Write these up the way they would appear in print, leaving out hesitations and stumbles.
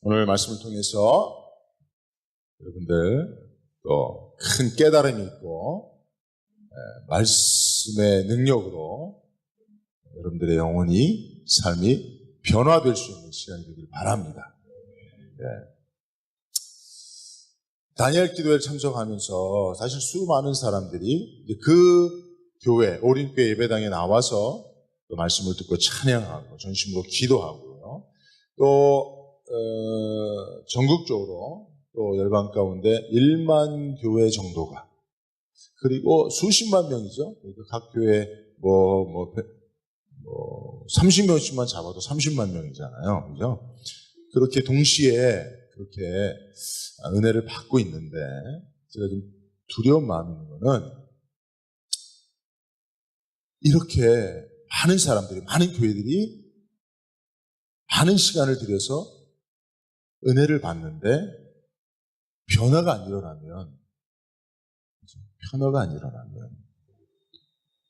오늘 말씀을 통해서 여러분들 또 큰 깨달음이 있고 말씀의 능력으로 여러분들의 영혼이 삶이 변화될 수 있는 시간이 되길 바랍니다. 다니엘 기도회를 참석하면서 사실 수많은 사람들이 그 교회, 오림교회 예배당에 나와서 또 말씀을 듣고 찬양하고 전심으로 기도하고요. 또 전국적으로 또 열방 가운데 1만 교회 정도가, 그리고 수십만 명이죠. 각 교회 30명씩만 잡아도 30만 명이잖아요. 그죠? 그렇게 동시에 그렇게 은혜를 받고 있는데 제가 좀 두려운 마음이 있는 거는, 이렇게 많은 사람들이, 많은 교회들이 많은 시간을 들여서 은혜를 받는데 변화가 안 일어나면,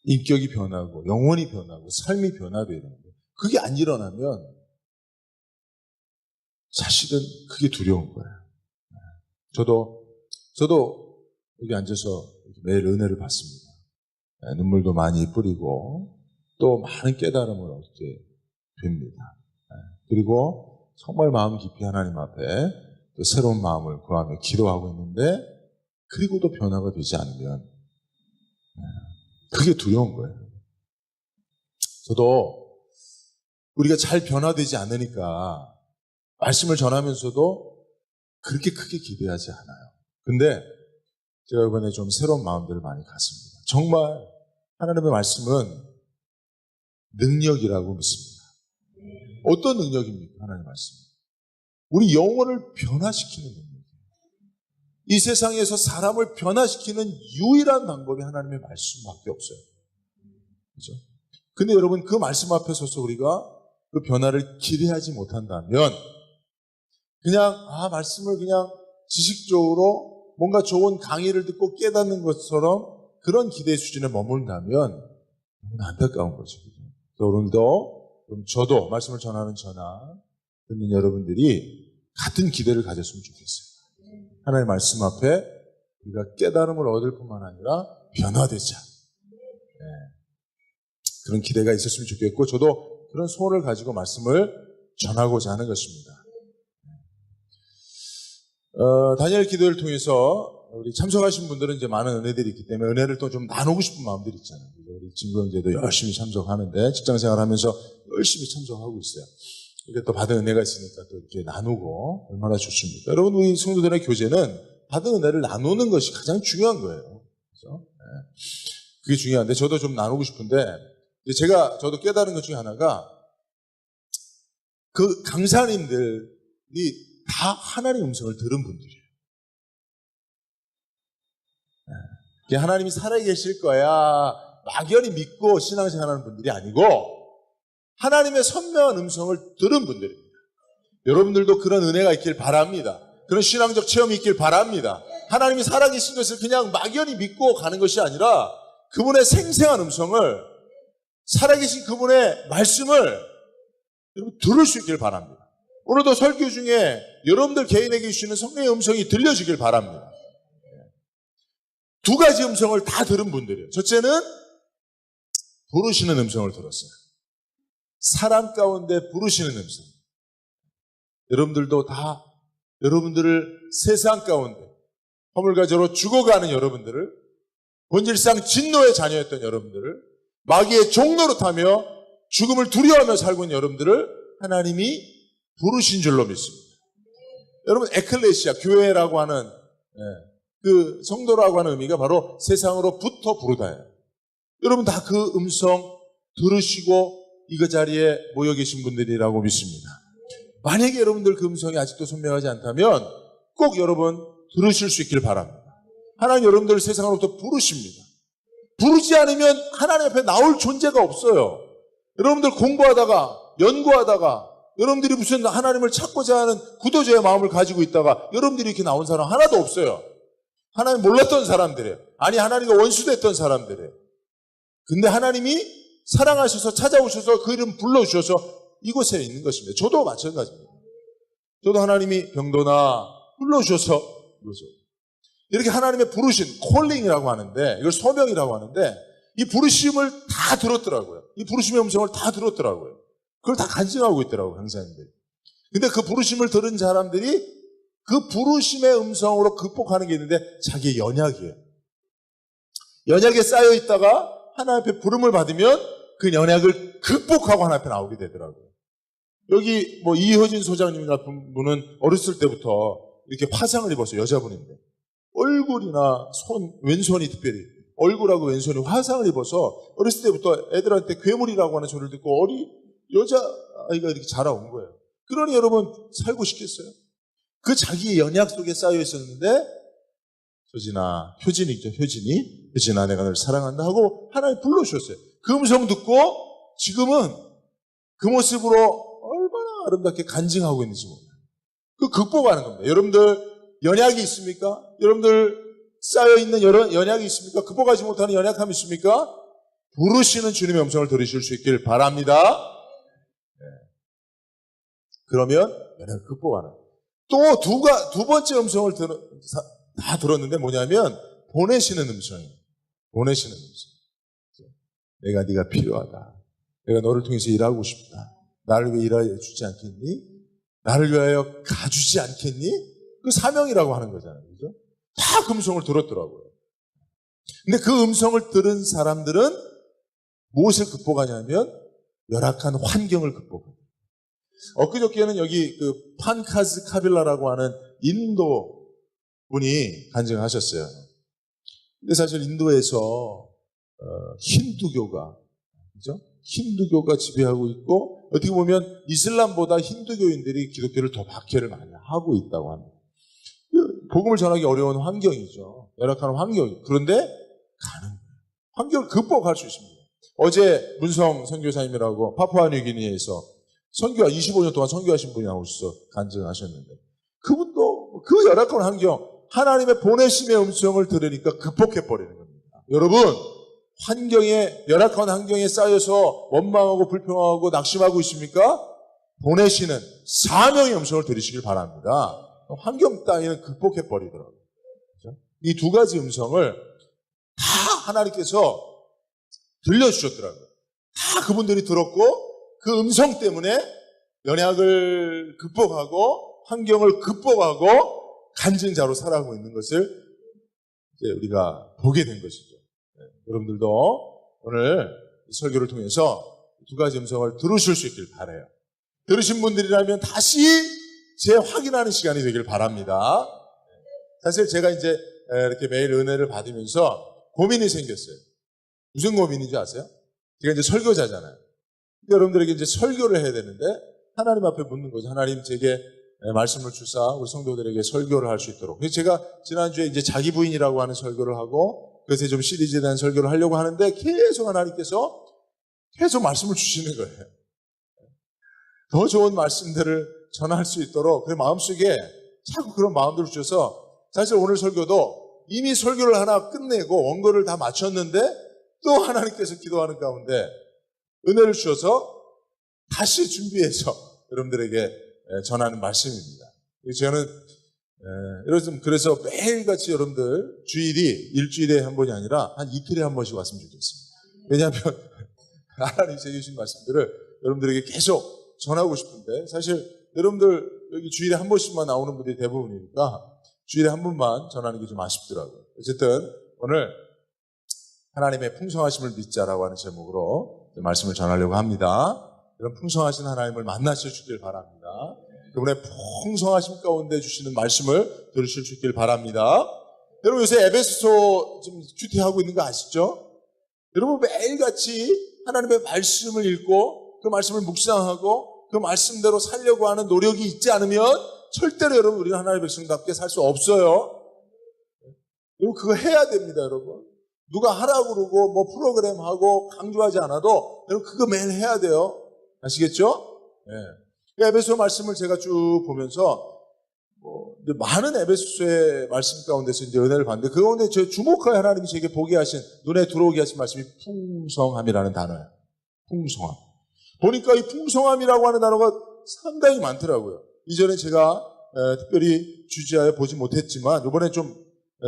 인격이 변하고 영혼이 변하고 삶이 변화되는 거예요. 그게 안 일어나면 사실은 그게 두려운 거예요. 저도 여기 앉아서 매일 은혜를 받습니다. 눈물도 많이 뿌리고 또 많은 깨달음을 얻게 됩니다. 그리고 정말 마음 깊이 하나님 앞에 또 새로운 마음을 구하며 기도하고 있는데, 그리고도 변화가 되지 않으면 그게 두려운 거예요. 저도 우리가 잘 변화되지 않으니까 말씀을 전하면서도 그렇게 크게 기대하지 않아요. 근데 제가 이번에 좀 새로운 마음들을 많이 갖습니다. 정말 하나님의 말씀은 능력이라고 믿습니다. 어떤 능력입니까? 하나님의 말씀. 우리 영혼을 변화시키는 능력이에요. 이 세상에서 사람을 변화시키는 유일한 방법이 하나님의 말씀밖에 없어요. 그죠? 근데 여러분, 그 말씀 앞에 서서 우리가 그 변화를 기대하지 못한다면, 그냥 말씀을 그냥 지식적으로 뭔가 좋은 강의를 듣고 깨닫는 것처럼 그런 기대 수준에 머문다면 너무 안타까운 거죠. 그래서 오늘도 저도 말씀을 전하는 저나 듣는 여러분들이 같은 기대를 가졌으면 좋겠어요. 하나님의 말씀 앞에 우리가 깨달음을 얻을 뿐만 아니라 변화되자. 그런 기대가 있었으면 좋겠고, 저도 그런 소원을 가지고 말씀을 전하고자 하는 것입니다. 다니엘 기도를 통해서 우리 참석하신 분들은 이제 많은 은혜들이 있기 때문에 은혜를 또 좀 나누고 싶은 마음들이 있잖아요. 우리 진구형제도 열심히 참석하는데, 직장생활 하면서 열심히 참석하고 있어요. 이게 또 받은 은혜가 있으니까 또 이렇게 나누고 얼마나 좋습니까? 여러분, 우리 성도들의 교제는 받은 은혜를 나누는 것이 가장 중요한 거예요. 그렇죠? 그게 중요한데, 저도 좀 나누고 싶은데, 저도 깨달은 것 중에 하나가, 그 강사님들이 다 하나님의 음성을 들은 분들이에요. 하나님이 살아계실 거야 막연히 믿고 신앙생활하는 분들이 아니고, 하나님의 선명한 음성을 들은 분들입니다. 여러분들도 그런 은혜가 있길 바랍니다. 그런 신앙적 체험이 있길 바랍니다. 하나님이 살아계신 것을 그냥 막연히 믿고 가는 것이 아니라, 그분의 생생한 음성을, 살아계신 그분의 말씀을 여러분 들을 수 있길 바랍니다. 오늘도 설교 중에 여러분들 개인에게 주시는 성령의 음성이 들려지길 바랍니다. 두 가지 음성을 다 들은 분들이에요. 첫째는 부르시는 음성을 들었어요. 사람 가운데 부르시는 음성. 여러분들도 다 여러분들을 세상 가운데 허물과제로 죽어가는 여러분들을, 본질상 진노의 자녀였던 여러분들을 마귀의 종노로 타며 죽음을 두려워하며 살고 있는 여러분들을 하나님이 부르신 줄로 믿습니다. 여러분, 에클레시아, 교회라고 하는 그 성도라고 하는 의미가 바로 세상으로부터 부르다예요. 여러분 다 그 음성 들으시고 이 자리에 모여 계신 분들이라고 믿습니다. 만약에 여러분들 그 음성이 아직도 선명하지 않다면 꼭 여러분 들으실 수 있기를 바랍니다. 하나님 여러분들을 세상으로부터 부르십니다. 부르지 않으면 하나님 앞에 나올 존재가 없어요. 여러분들 공부하다가, 연구하다가, 여러분들이 무슨 하나님을 찾고자 하는 구도자의 마음을 가지고 있다가 여러분들이 이렇게 나온 사람 하나도 없어요. 하나님 몰랐던 사람들이에요. 아니, 하나님과 원수됐던 사람들이에요. 근데 하나님이 사랑하셔서 찾아오셔서 그 이름 불러주셔서 이곳에 있는 것입니다. 저도 마찬가지입니다. 저도 하나님이 병도나 불러주셔서 이거죠. 이렇게 하나님의 부르신 콜링이라고 하는데, 이걸 소명이라고 하는데, 이 부르심을 다 들었더라고요. 이 부르심의 음성을 다 들었더라고요. 그걸 다 간증하고 있더라고요, 강사님들이. 근데 그 부르심을 들은 사람들이 그 부르심의 음성으로 극복하는 게 있는데 자기의 연약이에요. 연약에 쌓여 있다가 하나님 앞에 부름을 받으면 그 연약을 극복하고 하나님 앞에 나오게 되더라고요. 여기 뭐 이효진 소장님 같은 분은 어렸을 때부터 이렇게 화상을 입었어요. 여자분인데. 얼굴이나 왼손이 특별히 얼굴하고 왼손이 화상을 입어서 어렸을 때부터 애들한테 괴물이라고 하는 소리를 듣고 여자아이가 이렇게 자라온 거예요. 그러니 여러분 살고 싶겠어요? 그 자기의 연약 속에 쌓여 있었는데 효진아 내가 너를 사랑한다 하고 하나님 불러주셨어요. 그 음성 듣고 지금은 그 모습으로 얼마나 아름답게 간증하고 있는지 몰라요. 그 극복하는 겁니다. 여러분들 연약이 있습니까? 여러분들 쌓여있는 연약이 있습니까? 극복하지 못하는 연약함이 있습니까? 부르시는 주님의 음성을 들으실 수 있길 바랍니다. 네. 그러면 연약을 극복하는. 또 두 번째 음성을 다 들었는데 뭐냐면 보내시는 음성이에요. 보내시는 음성. 내가 네가 필요하다. 내가 너를 통해서 일하고 싶다. 나를 위해 일하여 주지 않겠니? 나를 위하여 가주지 않겠니? 그 사명이라고 하는 거잖아요. 그죠? 다 그 음성을 들었더라고요. 근데 그 음성을 들은 사람들은 무엇을 극복하냐면 열악한 환경을 극복합니다. 엊그저께는 여기 그 판카즈 카빌라라고 하는 인도 분이 간증하셨어요. 근데 사실 인도에서 힌두교가 그죠? 힌두교가 지배하고 있고 어떻게 보면 이슬람보다 힌두교인들이 기독교를 더 박해를 많이 하고 있다고 합니다. 복음을 전하기 어려운 환경이죠. 열악한 환경이. 그런데 가능해요. 환경을 극복할 수 있습니다. 어제 문성 선교사님이라고 파푸아뉴기니에서 25년 동안 선교하신 분이 나오셔서 간증하셨는데 그분도 그 열악한 환경 하나님의 보내심의 음성을 들으니까 극복해버리는 겁니다. 여러분 열악한 환경에 쌓여서 원망하고 불평하고 낙심하고 있습니까? 보내시는 사명의 음성을 들으시길 바랍니다. 환경 따위는 극복해버리더라고요. 이 두 가지 음성을 다 하나님께서 들려주셨더라고요. 다 그분들이 들었고 그 음성 때문에 연약을 극복하고 환경을 극복하고 간증자로 살아가고 있는 것을 이제 우리가 보게 된 것이죠. 여러분들도 오늘 이 설교를 통해서 두 가지 음성을 들으실 수 있길 바라요. 들으신 분들이라면 다시 재확인하는 시간이 되길 바랍니다. 사실 제가 이제 이렇게 매일 은혜를 받으면서 고민이 생겼어요. 무슨 고민인지 아세요? 제가 이제 설교자잖아요. 여러분들에게 이제 설교를 해야 되는데 하나님 앞에 묻는 거죠. 하나님 제게 말씀을 주사 우리 성도들에게 설교를 할 수 있도록. 그래서 제가 지난주에 이제 자기 부인이라고 하는 설교를 하고 그래서 좀 시리즈에 대한 설교를 하려고 하는데 계속 하나님께서 계속 말씀을 주시는 거예요. 더 좋은 말씀들을 전할 수 있도록 그 마음속에 자꾸 그런 마음들을 주셔서 사실 오늘 설교도 이미 설교를 하나 끝내고 원고를 다 마쳤는데 또 하나님께서 기도하는 가운데 은혜를 주셔서 다시 준비해서 여러분들에게 전하는 말씀입니다. 저는 그래서 매일같이 여러분들 일주일에 한 번이 아니라 한 이틀에 한 번씩 왔으면 좋겠습니다. 왜냐하면 하나님 제게 주신 말씀들을 여러분들에게 계속 전하고 싶은데 사실 여러분들 여기 주일에 한 번씩만 나오는 분들이 대부분이니까 주일에 한 번만 전하는 게 좀 아쉽더라고요. 어쨌든 오늘 하나님의 풍성하심을 믿자라고 하는 제목으로 말씀을 전하려고 합니다. 이런 풍성하신 하나님을 만나실 바랍니다. 그분의 풍성하심 가운데 주시는 말씀을 들으실 수 있길 바랍니다. 여러분 요새 에베소서 좀 큐티하고 있는 거 아시죠? 여러분 매일같이 하나님의 말씀을 읽고 그 말씀을 묵상하고 그 말씀대로 살려고 하는 노력이 있지 않으면 절대로 여러분 우리는 하나님의 백성답게 살 수 없어요. 여러분 그거 해야 됩니다. 여러분 누가 하라고 그러고 뭐 프로그램 하고 강조하지 않아도 여러분 그거 매일 해야 돼요. 아시겠죠? 네. 에베소 말씀을 제가 쭉 보면서 이제 많은 에베소의 말씀 가운데서 이제 은혜를 받는데 그 가운데 제 주목하여 하나님이 제게 보게 하신 눈에 들어오게 하신 말씀이 풍성함이라는 단어예요. 풍성함. 보니까 이 풍성함이라고 하는 단어가 상당히 많더라고요. 이전에 제가 특별히 주지하여 보지 못했지만 이번에 좀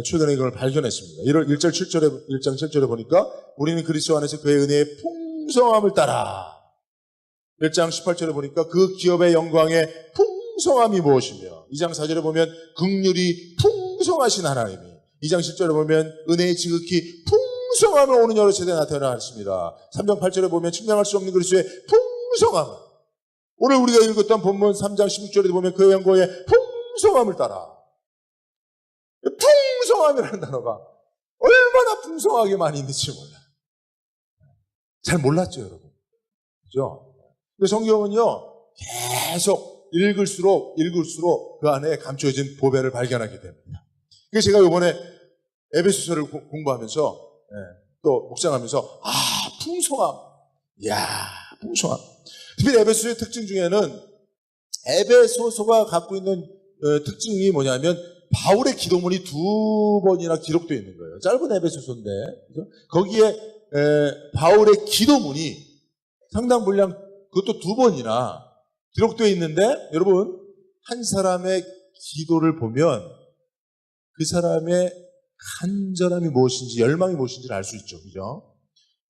최근에 이걸 발견했습니다. 1장 7절에 보니까 우리는 그리스도 안에서 그의 은혜의 풍성함을 따라 1장 18절에 보니까 그 기업의 영광의 풍성함이 무엇이며 2장 4절에 보면 긍휼이 풍성하신 하나님이 2장 10절에 보면 은혜의 지극히 풍성함을 오는 여러 세대에 나타나셨습니다. 3장 8절에 보면 측량할 수 없는 그리스도의 풍성함. 오늘 우리가 읽었던 본문 3장 16절에 보면 그 영광의 풍성함을 따라. 풍성함이라는 단어가 얼마나 풍성하게 많이 있는지 몰라요. 잘 몰랐죠, 여러분. 그죠? 성경은요, 계속 읽을수록 그 안에 감춰진 보배를 발견하게 됩니다. 그래서 제가 이번에 에베소서를 공부하면서 또 묵상하면서 풍성함. 이야, 풍성함. 특히 에베소서의 특징 중에는 에베소서가 갖고 있는 특징이 뭐냐면 바울의 기도문이 2번이나 기록되어 있는 거예요. 짧은 에베소서인데 그죠? 거기에 바울의 기도문이 상당 분량 그것도 2번이나 기록되어 있는데 여러분 한 사람의 기도를 보면 그 사람의 간절함이 무엇인지 열망이 무엇인지를 알 수 있죠. 그죠?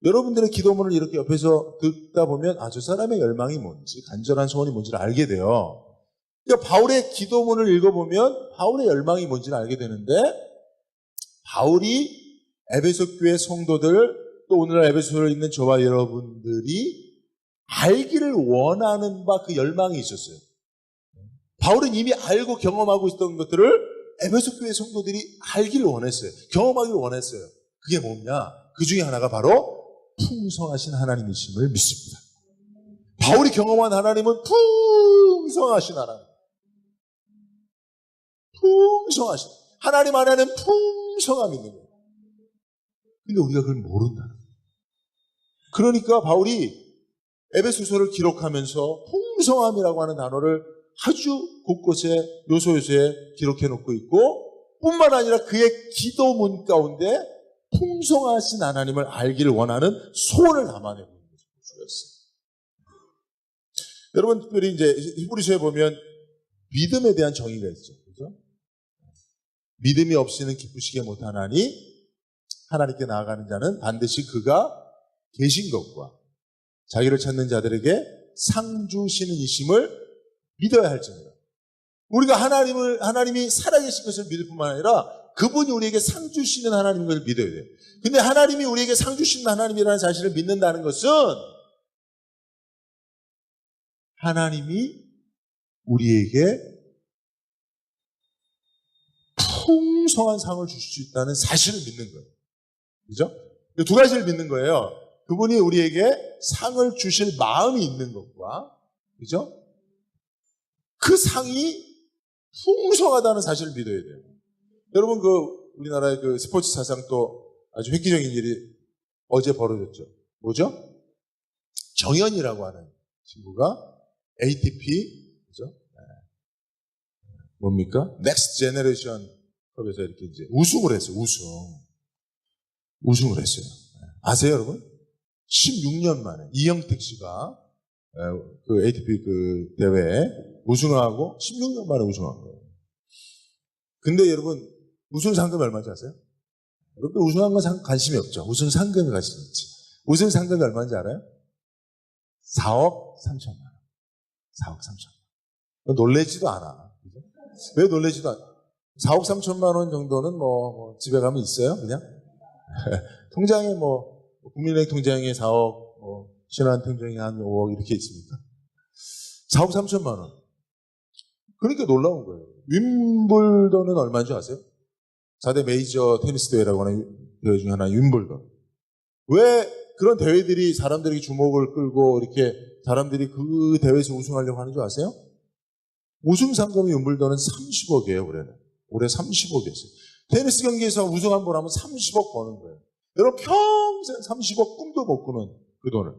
여러분들의 기도문을 이렇게 옆에서 듣다 보면 저 사람의 열망이 뭔지 간절한 소원이 뭔지를 알게 돼요. 그러니까 바울의 기도문을 읽어보면 바울의 열망이 뭔지를 알게 되는데 바울이 에베소 교회 성도들 또 오늘날 에베소에 있는 저와 여러분들이 알기를 원하는 바 그 열망이 있었어요. 바울은 이미 알고 경험하고 있었던 것들을 에베소 교회 성도들이 알기를 원했어요. 경험하기를 원했어요. 그게 뭐냐? 그 중에 하나가 바로 풍성하신 하나님이심을 믿습니다. 바울이 경험한 하나님은 풍성하신 하나님. 풍성하신 하나님 안에는 풍성함이 있는 거예요. 근데 우리가 그걸 모른다는 거예요. 그러니까 바울이 에베소서를 기록하면서 풍성함이라고 하는 단어를 아주 곳곳에 요소요소에 기록해 놓고 있고 뿐만 아니라 그의 기도문 가운데 풍성하신 하나님을 알기를 원하는 소원을 담아내고 있는 것이었어요. 여러분 특별히 이제 히브리서에 보면 믿음에 대한 정의가 있죠. 그죠? 믿음이 없이는 기쁘시게 못하나니 하나님께 나아가는 자는 반드시 그가 계신 것과 자기를 찾는 자들에게 상 주시는 이심을 믿어야 할지니라. 우리가 하나님이 살아계신 것을 믿을 뿐만 아니라 그분이 우리에게 상 주시는 하나님인 것을 믿어야 돼요. 근데 하나님이 우리에게 상 주시는 하나님이라는 사실을 믿는다는 것은 하나님이 우리에게 풍성한 상을 주실 수 있다는 사실을 믿는 거예요. 그죠? 2가지를 믿는 거예요. 그분이 우리에게 상을 주실 마음이 있는 것과, 그죠? 그 상이 풍성하다는 사실을 믿어야 돼요. 여러분, 우리나라의 스포츠 사상 또 아주 획기적인 일이 어제 벌어졌죠. 뭐죠? 정현이라고 하는 친구가 ATP, 그죠? 뭡니까? 넥스트 제너레이션 컵에서 이렇게 이제 우승을 했어요. 우승을 했어요. 아세요, 여러분? 16년 만에 이영택 씨가 그 ATP 대회에 우승하고 16년 만에 우승한 거예요. 근데 여러분 우승 상금이 얼마인지 아세요? 여러분들 우승한 건 관심이 없죠. 우승 상금이 관심이 있지. 우승 상금이 얼마인지 알아요? 4억 3천만 원. 4억 3천만 원. 놀래지도 않아. 그죠? 왜 놀래지도 않아? 4억 3천만 원 정도는 집에 가면 있어요, 그냥? 통장에 국민은행 통장에 4억, 신한통장에 한 5억 이렇게 있습니까? 4억 3천만 원. 그러니까 놀라운 거예요. 윈블던은 얼마인 줄 아세요? 4대 메이저 테니스 대회라고 하는 대회 중에 하나 윈블던. 왜 그런 대회들이 사람들에게 주목을 끌고 이렇게 사람들이 그 대회에서 우승하려고 하는 줄 아세요? 우승 상금이 윈블던은 30억이에요, 올해는. 올해 30억이었어요. 테니스 경기에서 우승 한 번 하면 30억 버는 거예요. 여러분 평생 30억 꿈도 못 꾸는 그 돈을.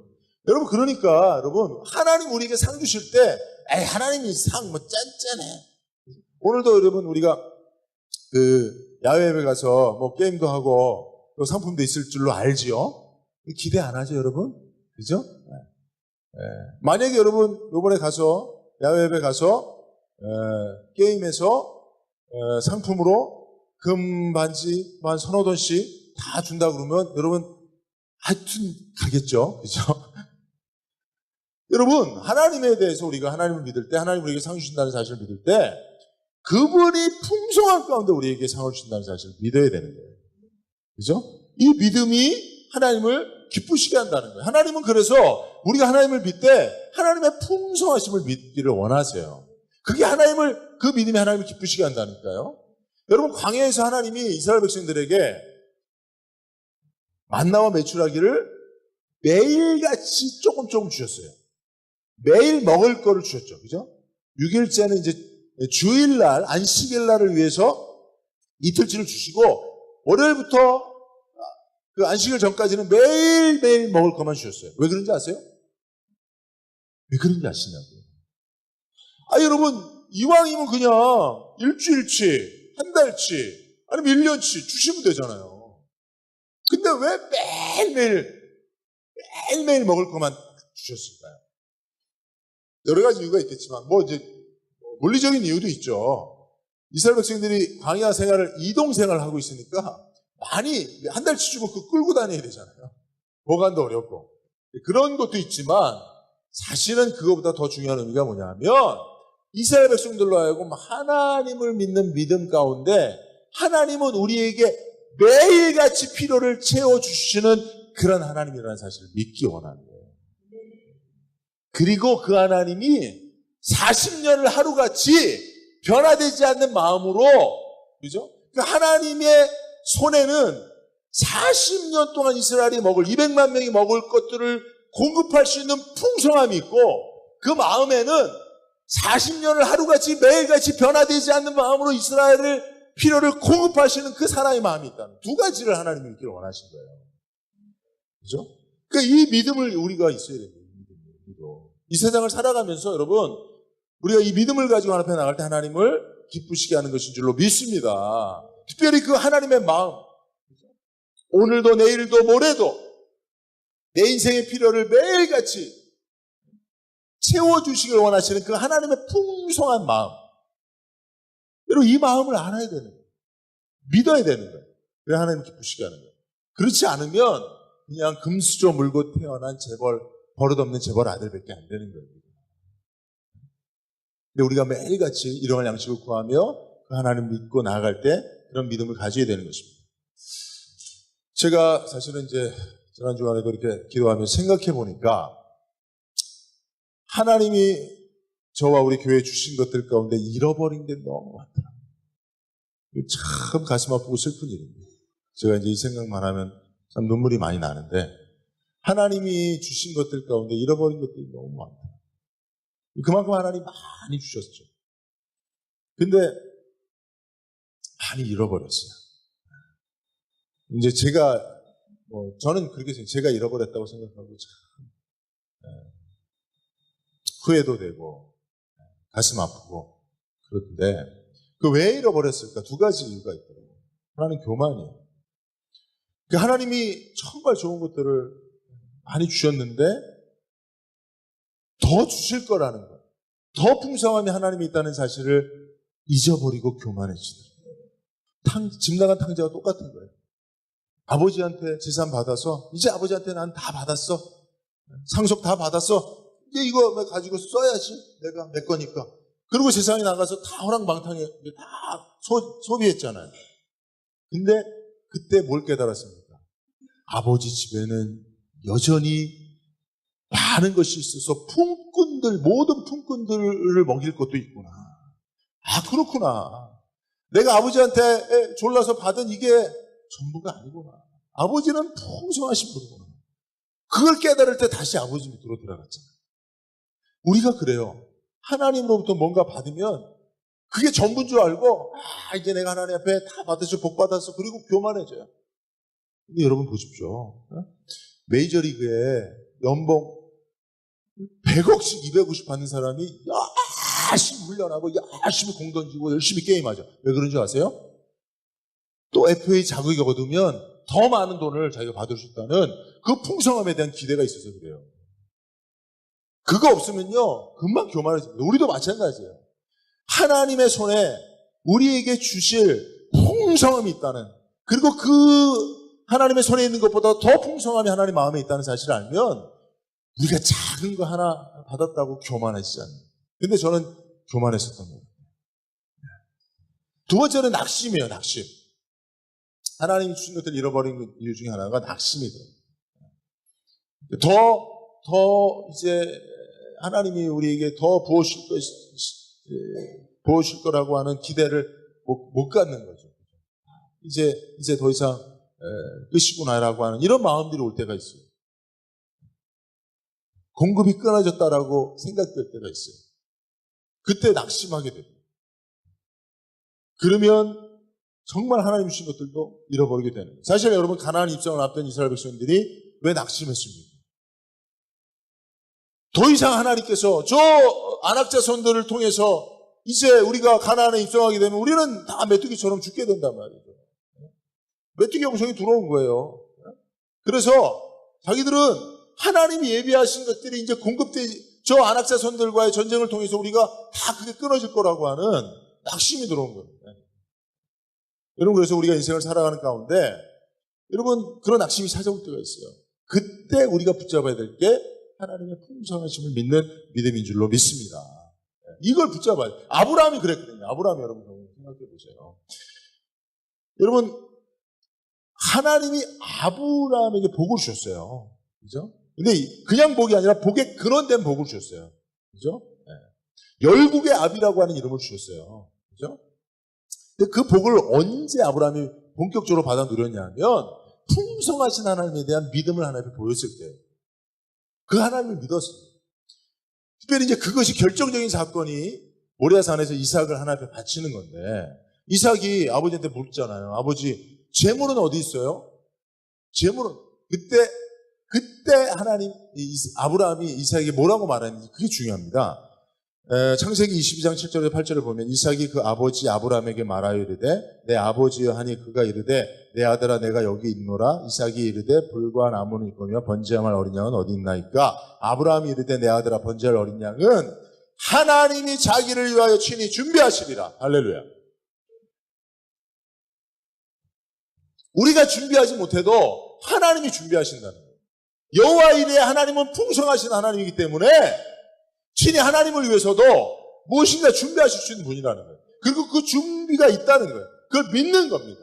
여러분 그러니까 여러분 하나님 우리에게 상 주실 때 하나님이 상 짠짠해. 오늘도 여러분 우리가 야외에 가서 게임도 하고 또 상품도 있을 줄로 알지요. 기대 안 하죠 여러분? 그죠? 만약에 여러분 이번에 가서 야외에 가서 게임에서 상품으로 금 반지 한 서너 돈씩 다 준다 그러면 여러분 하여튼 가겠죠. 그죠? 여러분, 하나님에 대해서 우리가 하나님을 믿을 때, 하나님 우리에게 상을 주신다는 사실을 믿을 때, 그분이 풍성한 가운데 우리에게 상을 주신다는 사실을 믿어야 되는 거예요. 그죠? 이 믿음이 하나님을 기쁘시게 한다는 거예요. 하나님은 그래서 우리가 하나님을 믿을 때 하나님의 풍성하심을 믿기를 원하세요. 그게 그 믿음이 하나님을 기쁘시게 한다니까요. 여러분, 광야에서 하나님이 이스라엘 백성들에게 만나와 메추라기를 매일같이 조금 주셨어요. 매일 먹을 거를 주셨죠. 그죠? 6일째는 이제 주일날, 안식일날을 위해서 이틀치를 주시고, 월요일부터 그 안식일 전까지는 매일매일 먹을 것만 주셨어요. 왜 그런지 아세요? 왜 그런지 아시냐고요. 여러분, 이왕이면 그냥 일주일치, 한 달치, 아니면 1년치 주시면 되잖아요. 근데 왜 매일매일 먹을 것만 주셨을까요? 여러 가지 이유가 있겠지만, 물리적인 이유도 있죠. 이스라엘 백성들이 광야 생활을 이동 생활을 하고 있으니까 많이 한 달치 주고 끌고 다녀야 되잖아요. 보관도 어렵고. 그런 것도 있지만 사실은 그거보다 더 중요한 의미가 뭐냐면 이스라엘 백성들로 하여금 하나님을 믿는 믿음 가운데 하나님은 우리에게 매일같이 필요를 채워주시는 그런 하나님이라는 사실을 믿기 원하는 거예요. 그리고 그 하나님이 40년을 하루같이 변화되지 않는 마음으로, 그죠? 그 하나님의 손에는 40년 동안 이스라엘이 먹을 200만 명이 먹을 것들을 공급할 수 있는 풍성함이 있고, 그 마음에는 40년을 하루같이 매일같이 변화되지 않는 마음으로 이스라엘을 필요를 공급하시는 그 사랑의 마음이 있다는 두 가지를 하나님이 있기를 원하신 거예요. 그죠? 그러니까 이 믿음을 우리가 있어야 됩니다. 이 세상을 살아가면서 여러분, 우리가 이 믿음을 가지고 하나님 앞에 나갈 때 하나님을 기쁘시게 하는 것인 줄로 믿습니다. 특별히 그 하나님의 마음, 오늘도 내일도 모레도 내 인생의 필요를 매일같이 채워주시길 원하시는 그 하나님의 풍성한 마음, 여러분 이 마음을 알아야 되는 거예요. 믿어야 되는 거예요. 그래 하나님 기쁘시게 하는 거예요. 그렇지 않으면 그냥 금수저 물고 태어난 버릇없는 재벌 아들밖에 안 되는 거예요. 근데 우리가 매일같이 일용할 양식을 구하며 그 하나님 믿고 나아갈 때 그런 믿음을 가져야 되는 것입니다. 제가 사실은 이제 지난 주간에도 이렇게 기도하면서 생각해 보니까 하나님이 저와 우리 교회에 주신 것들 가운데 잃어버린 게 너무 많더라고요. 참 가슴 아프고 슬픈 일입니다. 제가 이제 이 생각만 하면 참 눈물이 많이 나는데 하나님이 주신 것들 가운데 잃어버린 것들이 너무 많다. 그만큼 하나님 많이 주셨죠. 근데 많이 잃어버렸어요. 이제 저는 그렇게 생각해요. 제가 잃어버렸다고 생각하고 참 후회도 되고 가슴 아프고 그런데 그 왜 잃어버렸을까? 두 가지 이유가 있더라고요. 하나는 교만이에요. 그 하나님이 정말 좋은 것들을 많이 주셨는데 더 주실 거라는 거예요. 더 풍성함이 하나님이 있다는 사실을 잊어버리고 교만해지더라고요. 집 나간 탕자가 똑같은 거예요. 아버지한테 재산 받아서 이제 아버지한테 난 다 받았어. 상속 다 받았어. 이제 이거 가지고 써야지. 내가 내 거니까. 그리고 세상에 나가서 다 허랑방탕에 다 소비했잖아요. 근데 그때 뭘 깨달았습니까? 아버지 집에는 여전히 많은 것이 있어서 모든 품꾼들을 먹일 것도 있구나. 그렇구나. 내가 아버지한테 졸라서 받은 이게 전부가 아니구나. 아버지는 풍성하신 분이구나. 그걸 깨달을 때 다시 아버지 밑으로 들어갔잖아요. 우리가 그래요. 하나님으로부터 뭔가 받으면 그게 전부인 줄 알고 이제 내가 하나님 앞에 다 받았어, 복 받았어. 그리고 교만해져요. 근데 여러분 보십시오. 메이저리그에 연봉 100억씩 200억씩 받는 사람이 열심히 훈련하고 열심히 공 던지고 열심히 게임하죠. 왜 그런 줄 아세요? 또 FA 자격이 얻으면 더 많은 돈을 자기가 받을 수 있다는 그 풍성함에 대한 기대가 있어서 그래요. 그거 없으면요 금방 교만해집니다. 우리도 마찬가지예요. 하나님의 손에 우리에게 주실 풍성함이 있다는, 그리고 그 하나님의 손에 있는 것보다 더 풍성함이 하나님 마음에 있다는 사실을 알면 우리가 작은 거 하나 받았다고 교만하지 않아요. 근데 저는 교만했었던 거예요. 두 번째는 낙심이에요. 낙심. 하나님이 주신 것들을 잃어버린 이유 중에 하나가 낙심이더라고요. 더 이제 하나님이 우리에게 더 부어실 거라고 하는 기대를 못 갖는 거죠. 이제 더 이상 끝이구나라고 하는 이런 마음들이 올 때가 있어요. 공급이 끊어졌다라고 생각될 때가 있어요. 그때 낙심하게 됩니다. 그러면 정말 하나님 주신 것들도 잃어버리게 되는 거예요. 사실 여러분, 가나안 입성을 앞둔 이스라엘 백성들이 왜 낙심했습니까? 더 이상 하나님께서 저 안악자손들을 통해서 이제 우리가 가나안에 입성하게 되면 우리는 다 메뚜기처럼 죽게 된단 말이죠. 메뚜기 영성이 들어온 거예요. 그래서 자기들은 하나님이 예비하신 것들이 이제 저 안악자손들과의 전쟁을 통해서 우리가 다 그게 끊어질 거라고 하는 낙심이 들어온 거예요. 여러분, 그래서 우리가 인생을 살아가는 가운데 여러분, 그런 낙심이 찾아올 때가 있어요. 그때 우리가 붙잡아야 될 게 하나님의 풍성하심을 믿는 믿음인 줄로 믿습니다. 이걸 붙잡아야 돼요. 아브라함이 그랬거든요. 아브라함, 여러분 생각해 보세요. 여러분, 하나님이 아브라함에게 복을 주셨어요. 그죠? 근데 그냥 복이 아니라 복에 근원된 복을 주셨어요. 그죠? 네. 열국의 아비라고 하는 이름을 주셨어요. 그죠? 근데 그 복을 언제 아브라함이 본격적으로 받아 누렸냐면 풍성하신 하나님에 대한 믿음을 하나님께 보였을 때 그 하나님을 믿었어요. 특별히 이제 그것이 결정적인 사건이 모리아산에서 이삭을 하나님께 바치는 건데, 이삭이 아버지한테 묻잖아요. 아버지, 재물은 어디 있어요? 재물은 그때 하나님 아브라함이 이삭에게 뭐라고 말했는지 그게 중요합니다. 창세기 22장 7절에 8절을 보면 이삭이 그 아버지 아브라함에게 말하여 이르되 내 아버지여 하니 그가 이르되 내 아들아 내가 여기 있노라. 이삭이 이르되 불과 나무는 있거니와 번제할 어린 양은 어디 있나이까. 아브라함이 이르되 내 아들아 번제할 어린 양은 하나님이 자기를 위하여 친히 준비하시리라. 할렐루야. 우리가 준비하지 못해도 하나님이 준비하신다는 거예요. 여호와 이레 하나님은 풍성하신 하나님이기 때문에 친히 하나님을 위해서도 무엇인가 준비하실 수 있는 분이라는 거예요. 그리고 그 준비가 있다는 거예요. 그걸 믿는 겁니다.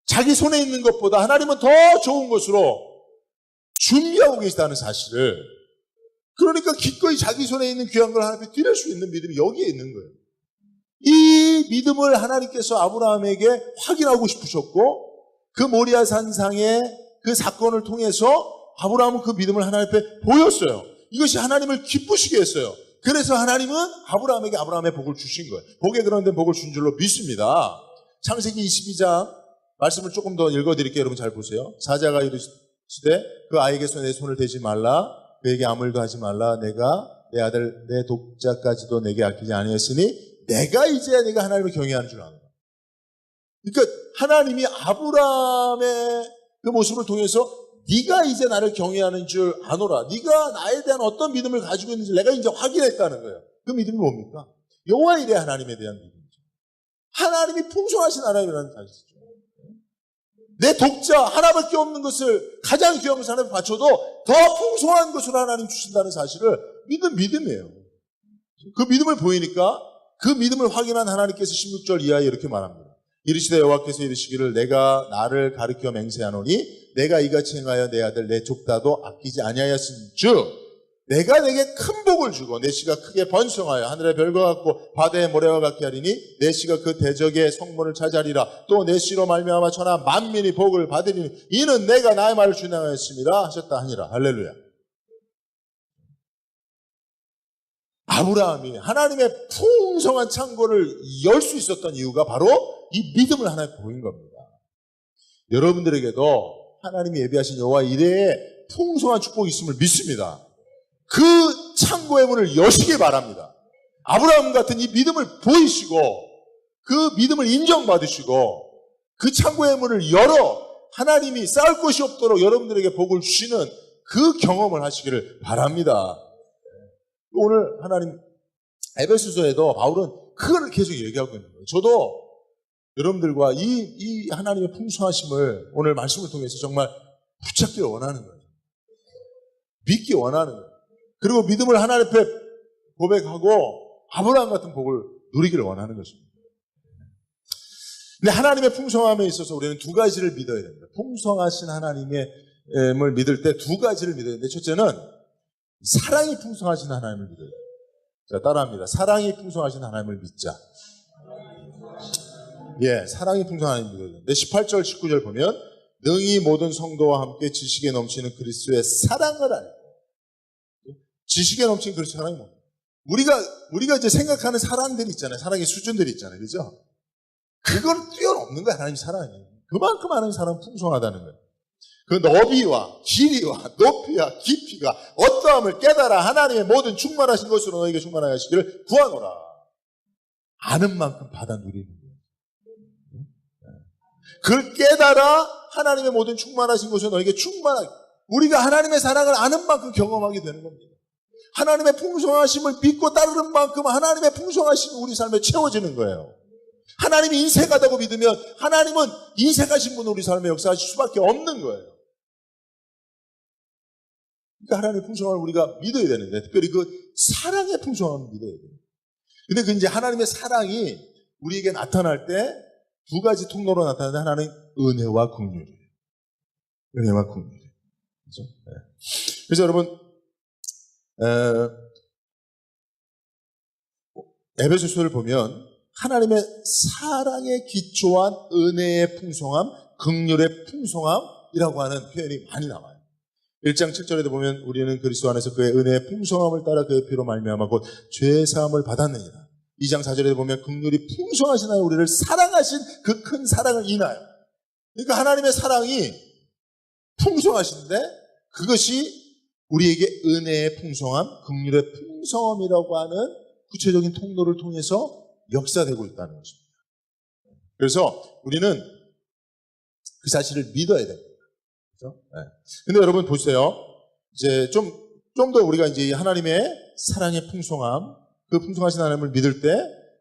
자기 손에 있는 것보다 하나님은 더 좋은 것으로 준비하고 계시다는 사실을, 그러니까 기꺼이 자기 손에 있는 귀한 걸 하나님께 드릴 수 있는 믿음이 여기에 있는 거예요. 이 믿음을 하나님께서 아브라함에게 확인하고 싶으셨고, 그 모리아산상의 그 사건을 통해서 아브라함은 그 믿음을 하나님 앞에 보였어요. 이것이 하나님을 기쁘시게 했어요. 그래서 하나님은 아브라함에게 아브라함의 복을 주신 거예요. 복에 근원된 복을 준 줄로 믿습니다. 창세기 22장 말씀을 조금 더 읽어드릴게요. 여러분 잘 보세요. 사자가 이르시되 그 아이에게서 내 손을 대지 말라. 그에게 아무 일도 하지 말라. 내가 내 아들 내 독자까지도 내게 아끼지 아니했으니 내가 이제야 네가 하나님을 경외하는 줄 아노라. 그러니까 하나님이 아브라함의 그 모습을 통해서 네가 이제 나를 경외하는 줄 아노라. 네가 나에 대한 어떤 믿음을 가지고 있는지 내가 이제 확인했다는 거예요. 그 믿음이 뭡니까? 여호와 이레 하나님에 대한 믿음이죠. 하나님이 풍성하신 하나님이라는 사실이죠. 내 독자 하나밖에 없는 것을 가장 귀한 것을 하나님께 바쳐도 더 풍성한 것을 하나님 주신다는 사실을 믿는 믿음이에요. 그 믿음을 보이니까 그 믿음을 확인한 하나님께서 16절 이하에 이렇게 말합니다. 이르시되 여호와께서 이르시기를 내가 나를 가리켜 맹세하노니 내가 이같이 행하여 내 아들 내 족다도 아끼지 아니하였은즉 내가 내게 큰 복을 주고 내 씨가 크게 번성하여 하늘의 별과 같고 바다의 모래와 같게 하리니 내 씨가 그 대적의 성문을 차지하리라. 또 내 씨로 말미암아 천하 만민이 복을 받으리니 이는 내가 나의 말을 준행하였습니다 하셨다 하니라. 할렐루야. 아브라함이 하나님의 풍성한 창고를 열 수 있었던 이유가 바로 이 믿음을 하나님께 보인 겁니다. 여러분들에게도 하나님이 예비하신 여호와 이레의 풍성한 축복이 있음을 믿습니다. 그 창고의 문을 여시길 바랍니다. 아브라함 같은 이 믿음을 보이시고 그 믿음을 인정받으시고 그 창고의 문을 열어 하나님이 쌓을 것이 없도록 여러분들에게 복을 주시는 그 경험을 하시기를 바랍니다. 오늘 하나님 에베소서에도 바울은 그걸 계속 얘기하고 있는 거예요. 저도 여러분들과 이 하나님의 풍성하심을 오늘 말씀을 통해서 정말 붙잡기 원하는 거예요. 믿기 원하는 거예요. 그리고 믿음을 하나님 앞에 고백하고 아브라함 같은 복을 누리기를 원하는 것입니다. 근데 하나님의 풍성함에 있어서 우리는 두 가지를 믿어야 됩니다. 풍성하신 하나님을 믿을 때 두 가지를 믿어야 되는데, 첫째는 사랑이 풍성하신 하나님을 믿어야 돼요. 자, 따라합니다. 사랑이 풍성하신 하나님을 믿자. 예, 사랑이 풍성한 하나님을 믿어야 되는데 18절, 19절 보면 능히 모든 성도와 함께 지식에 넘치는 그리스도의 사랑을 알고. 지식에 넘치는 그리스도의 사랑이 뭡니까? 우리가 이제 생각하는 사랑들이 있잖아요. 사랑의 수준들이 있잖아요. 그죠? 그걸 뛰어넘는 거야, 하나님 사랑이. 그만큼 하나님 사랑은 풍성하다는 거예요. 그 너비와 길이와 높이와 깊이가 어떠함을 깨달아 하나님의 모든 충만하신 것으로 너에게 충만하게 하시기를 구하노라. 아는 만큼 받아 누리는 거예요. 그걸 깨달아 하나님의 모든 충만하신 것으로 너에게 충만하게. 우리가 하나님의 사랑을 아는 만큼 경험하게 되는 겁니다. 하나님의 풍성하심을 믿고 따르는 만큼 하나님의 풍성하심이 우리 삶에 채워지는 거예요. 하나님이 인색하다고 믿으면 하나님은 인색하신 분으로 우리 삶에 역사하실 수밖에 없는 거예요. 그러니까 하나님의 풍성함을 우리가 믿어야 되는데, 특별히 그 사랑의 풍성함을 믿어야 돼요. 근데 그 이제 하나님의 사랑이 우리에게 나타날 때 두 가지 통로로 나타나는데, 하나는 은혜와 긍휼이에요. 은혜와 긍휼이에요. 그렇죠? 네. 그래서 여러분, 에베소서를 보면 하나님의 사랑에 기초한 은혜의 풍성함, 긍휼의 풍성함이라고 하는 표현이 많이 나와요. 1장 7절에도 보면 우리는 그리스도 안에서 그의 은혜의 풍성함을 따라 그의 피로 말미암아 곧 죄의 사함을 받았느니라. 2장 4절에도 보면 긍휼이 풍성하신 하나님 우리를 사랑하신 그 큰 사랑을 인하여. 그러니까 하나님의 사랑이 풍성하신데 그것이 우리에게 은혜의 풍성함, 긍휼의 풍성함이라고 하는 구체적인 통로를 통해서 역사되고 있다는 것입니다. 그래서 우리는 그 사실을 믿어야 됩니다. 그렇죠? 네. 근데 여러분 보세요. 이제 좀 더 우리가 이제 하나님의 사랑의 풍성함, 그 풍성하신 하나님을 믿을 때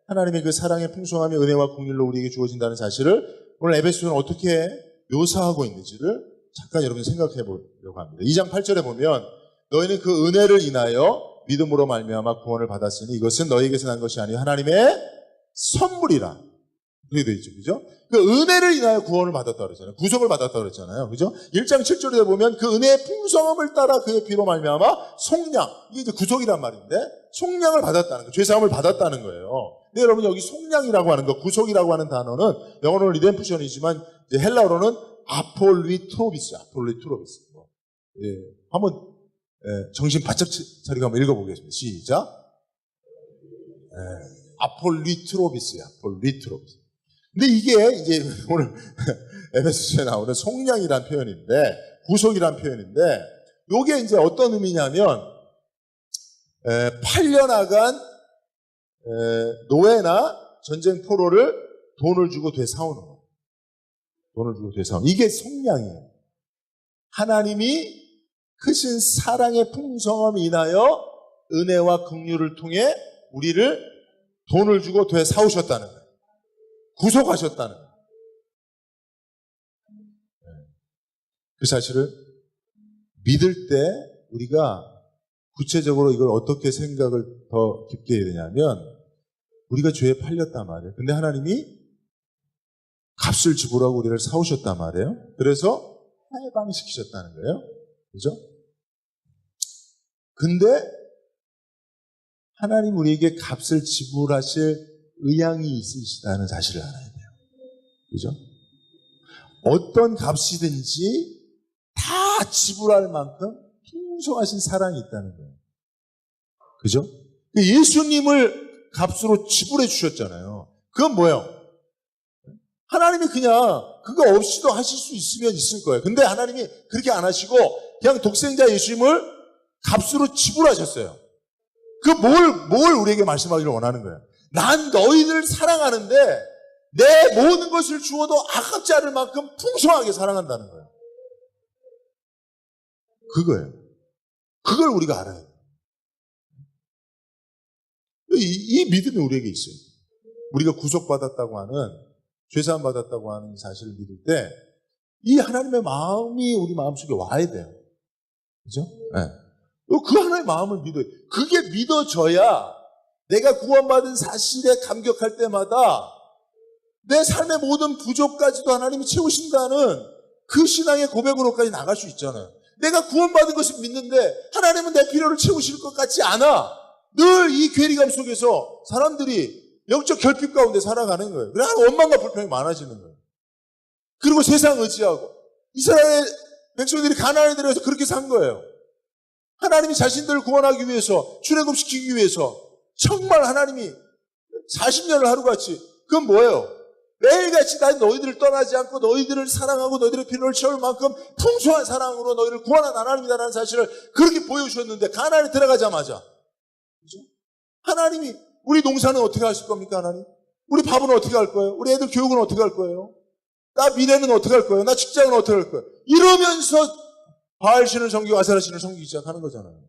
하나님의 그 사랑의 풍성함이 은혜와 긍휼로 우리에게 주어진다는 사실을 오늘 에베소서는 어떻게 묘사하고 있는지를 잠깐 여러분 생각해 보려고 합니다. 2장 8절에 보면 너희는 그 은혜를 인하여 믿음으로 말미암아 구원을 받았으니 이것은 너희에게서 난 것이 아니요 하나님의 선물이라. 그렇게 되어 있죠. 그죠? 그 은혜를 인하여 구원을 받았다고 그랬잖아요. 구속을 받았다고 그랬잖아요. 그죠? 1장 7절에 보면 그 은혜의 풍성함을 따라 그의 피로 말미암아 속량. 이게 이제 구속이란 말인데 속량을 받았다는 거예요. 죄사함을 받았다는 거예요. 근데 여러분 여기 속량이라고 하는 거, 구속이라고 하는 단어는 영어로는 리뎀프션이지만 이제 헬라어로는 아폴리트로비스. 예. 한번 정신 바짝 차리고 한번 읽어보겠습니다. 시작. 아폴리트로비스야. 아폴리트로비스. 근데 이게 이제 오늘 에베소서에 나오는 속량이란 표현인데, 구속이란 표현인데, 요게 이제 어떤 의미냐면, 팔려나간 노예나 전쟁 포로를 돈을 주고 되사오는 거예요. 돈을 주고 되사오는. 이게 속량이에요. 하나님이 크신 사랑의 풍성함을 인하여 은혜와 긍휼을 통해 우리를 돈을 주고 되사오셨다는 거예요. 구속하셨다는 거예요. 그 사실을 믿을 때 우리가 구체적으로 이걸 어떻게 생각을 더 깊게 해야 되냐면 우리가 죄에 팔렸단 말이에요. 근데 하나님이 값을 지불하고 우리를 사오셨단 말이에요. 그래서 해방시키셨다는 거예요. 그죠? 근데 하나님 우리에게 값을 지불하실 의향이 있으시다는 사실을 알아야 돼요. 그죠? 어떤 값이든지 다 지불할 만큼 풍성하신 사랑이 있다는 거예요. 그죠? 예수님을 값으로 지불해 주셨잖아요. 그건 뭐예요? 하나님이 그냥 그거 없이도 하실 수 있으면 있을 거예요. 근데 하나님이 그렇게 안 하시고 그냥 독생자 예수님을 값으로 지불하셨어요. 뭘 우리에게 말씀하기를 원하는 거예요? 난 너희들 사랑하는데 내 모든 것을 주어도 아깝지 않을 만큼 풍성하게 사랑한다는 거예요. 그거예요. 그걸 우리가 알아야 돼요. 이 믿음이 우리에게 있어요. 우리가 구속받았다고 하는, 죄사함 받았다고 하는 이 사실을 믿을 때 이 하나님의 마음이 우리 마음속에 와야 돼요. 그죠? 네. 그 하나님의 마음을 믿어요. 그게 믿어져야 내가 구원받은 사실에 감격할 때마다 내 삶의 모든 부족까지도 하나님이 채우신다는 그 신앙의 고백으로까지 나갈 수 있잖아요. 내가 구원받은 것을 믿는데 하나님은 내 필요를 채우실 것 같지 않아. 늘 이 괴리감 속에서 사람들이 영적 결핍 가운데 살아가는 거예요. 그래서 원망과 불평이 많아지는 거예요. 그리고 세상 의지하고 이스라엘 백성들이 가나안에 들어가서 그렇게 산 거예요. 하나님이 자신들을 구원하기 위해서, 출애굽시키기 위해서 정말 하나님이 40년을 하루같이, 그건 뭐예요? 매일같이 난 너희들을 떠나지 않고 너희들을 사랑하고 너희들의 필요를 채울 만큼 풍성한 사랑으로 너희를 구원한 하나님이다라는 사실을 그렇게 보여주셨는데 가나안에 들어가자마자, 그죠? 하나님이 우리 농사는 어떻게 하실 겁니까, 하나님? 우리 밥은 어떻게 할 거예요? 우리 애들 교육은 어떻게 할 거예요? 나 미래는 어떻게 할 거예요? 나 직장은 어떻게 할 거예요? 이러면서 바알신을 섬기고 아세라신을 섬기기 시작하는 거잖아요.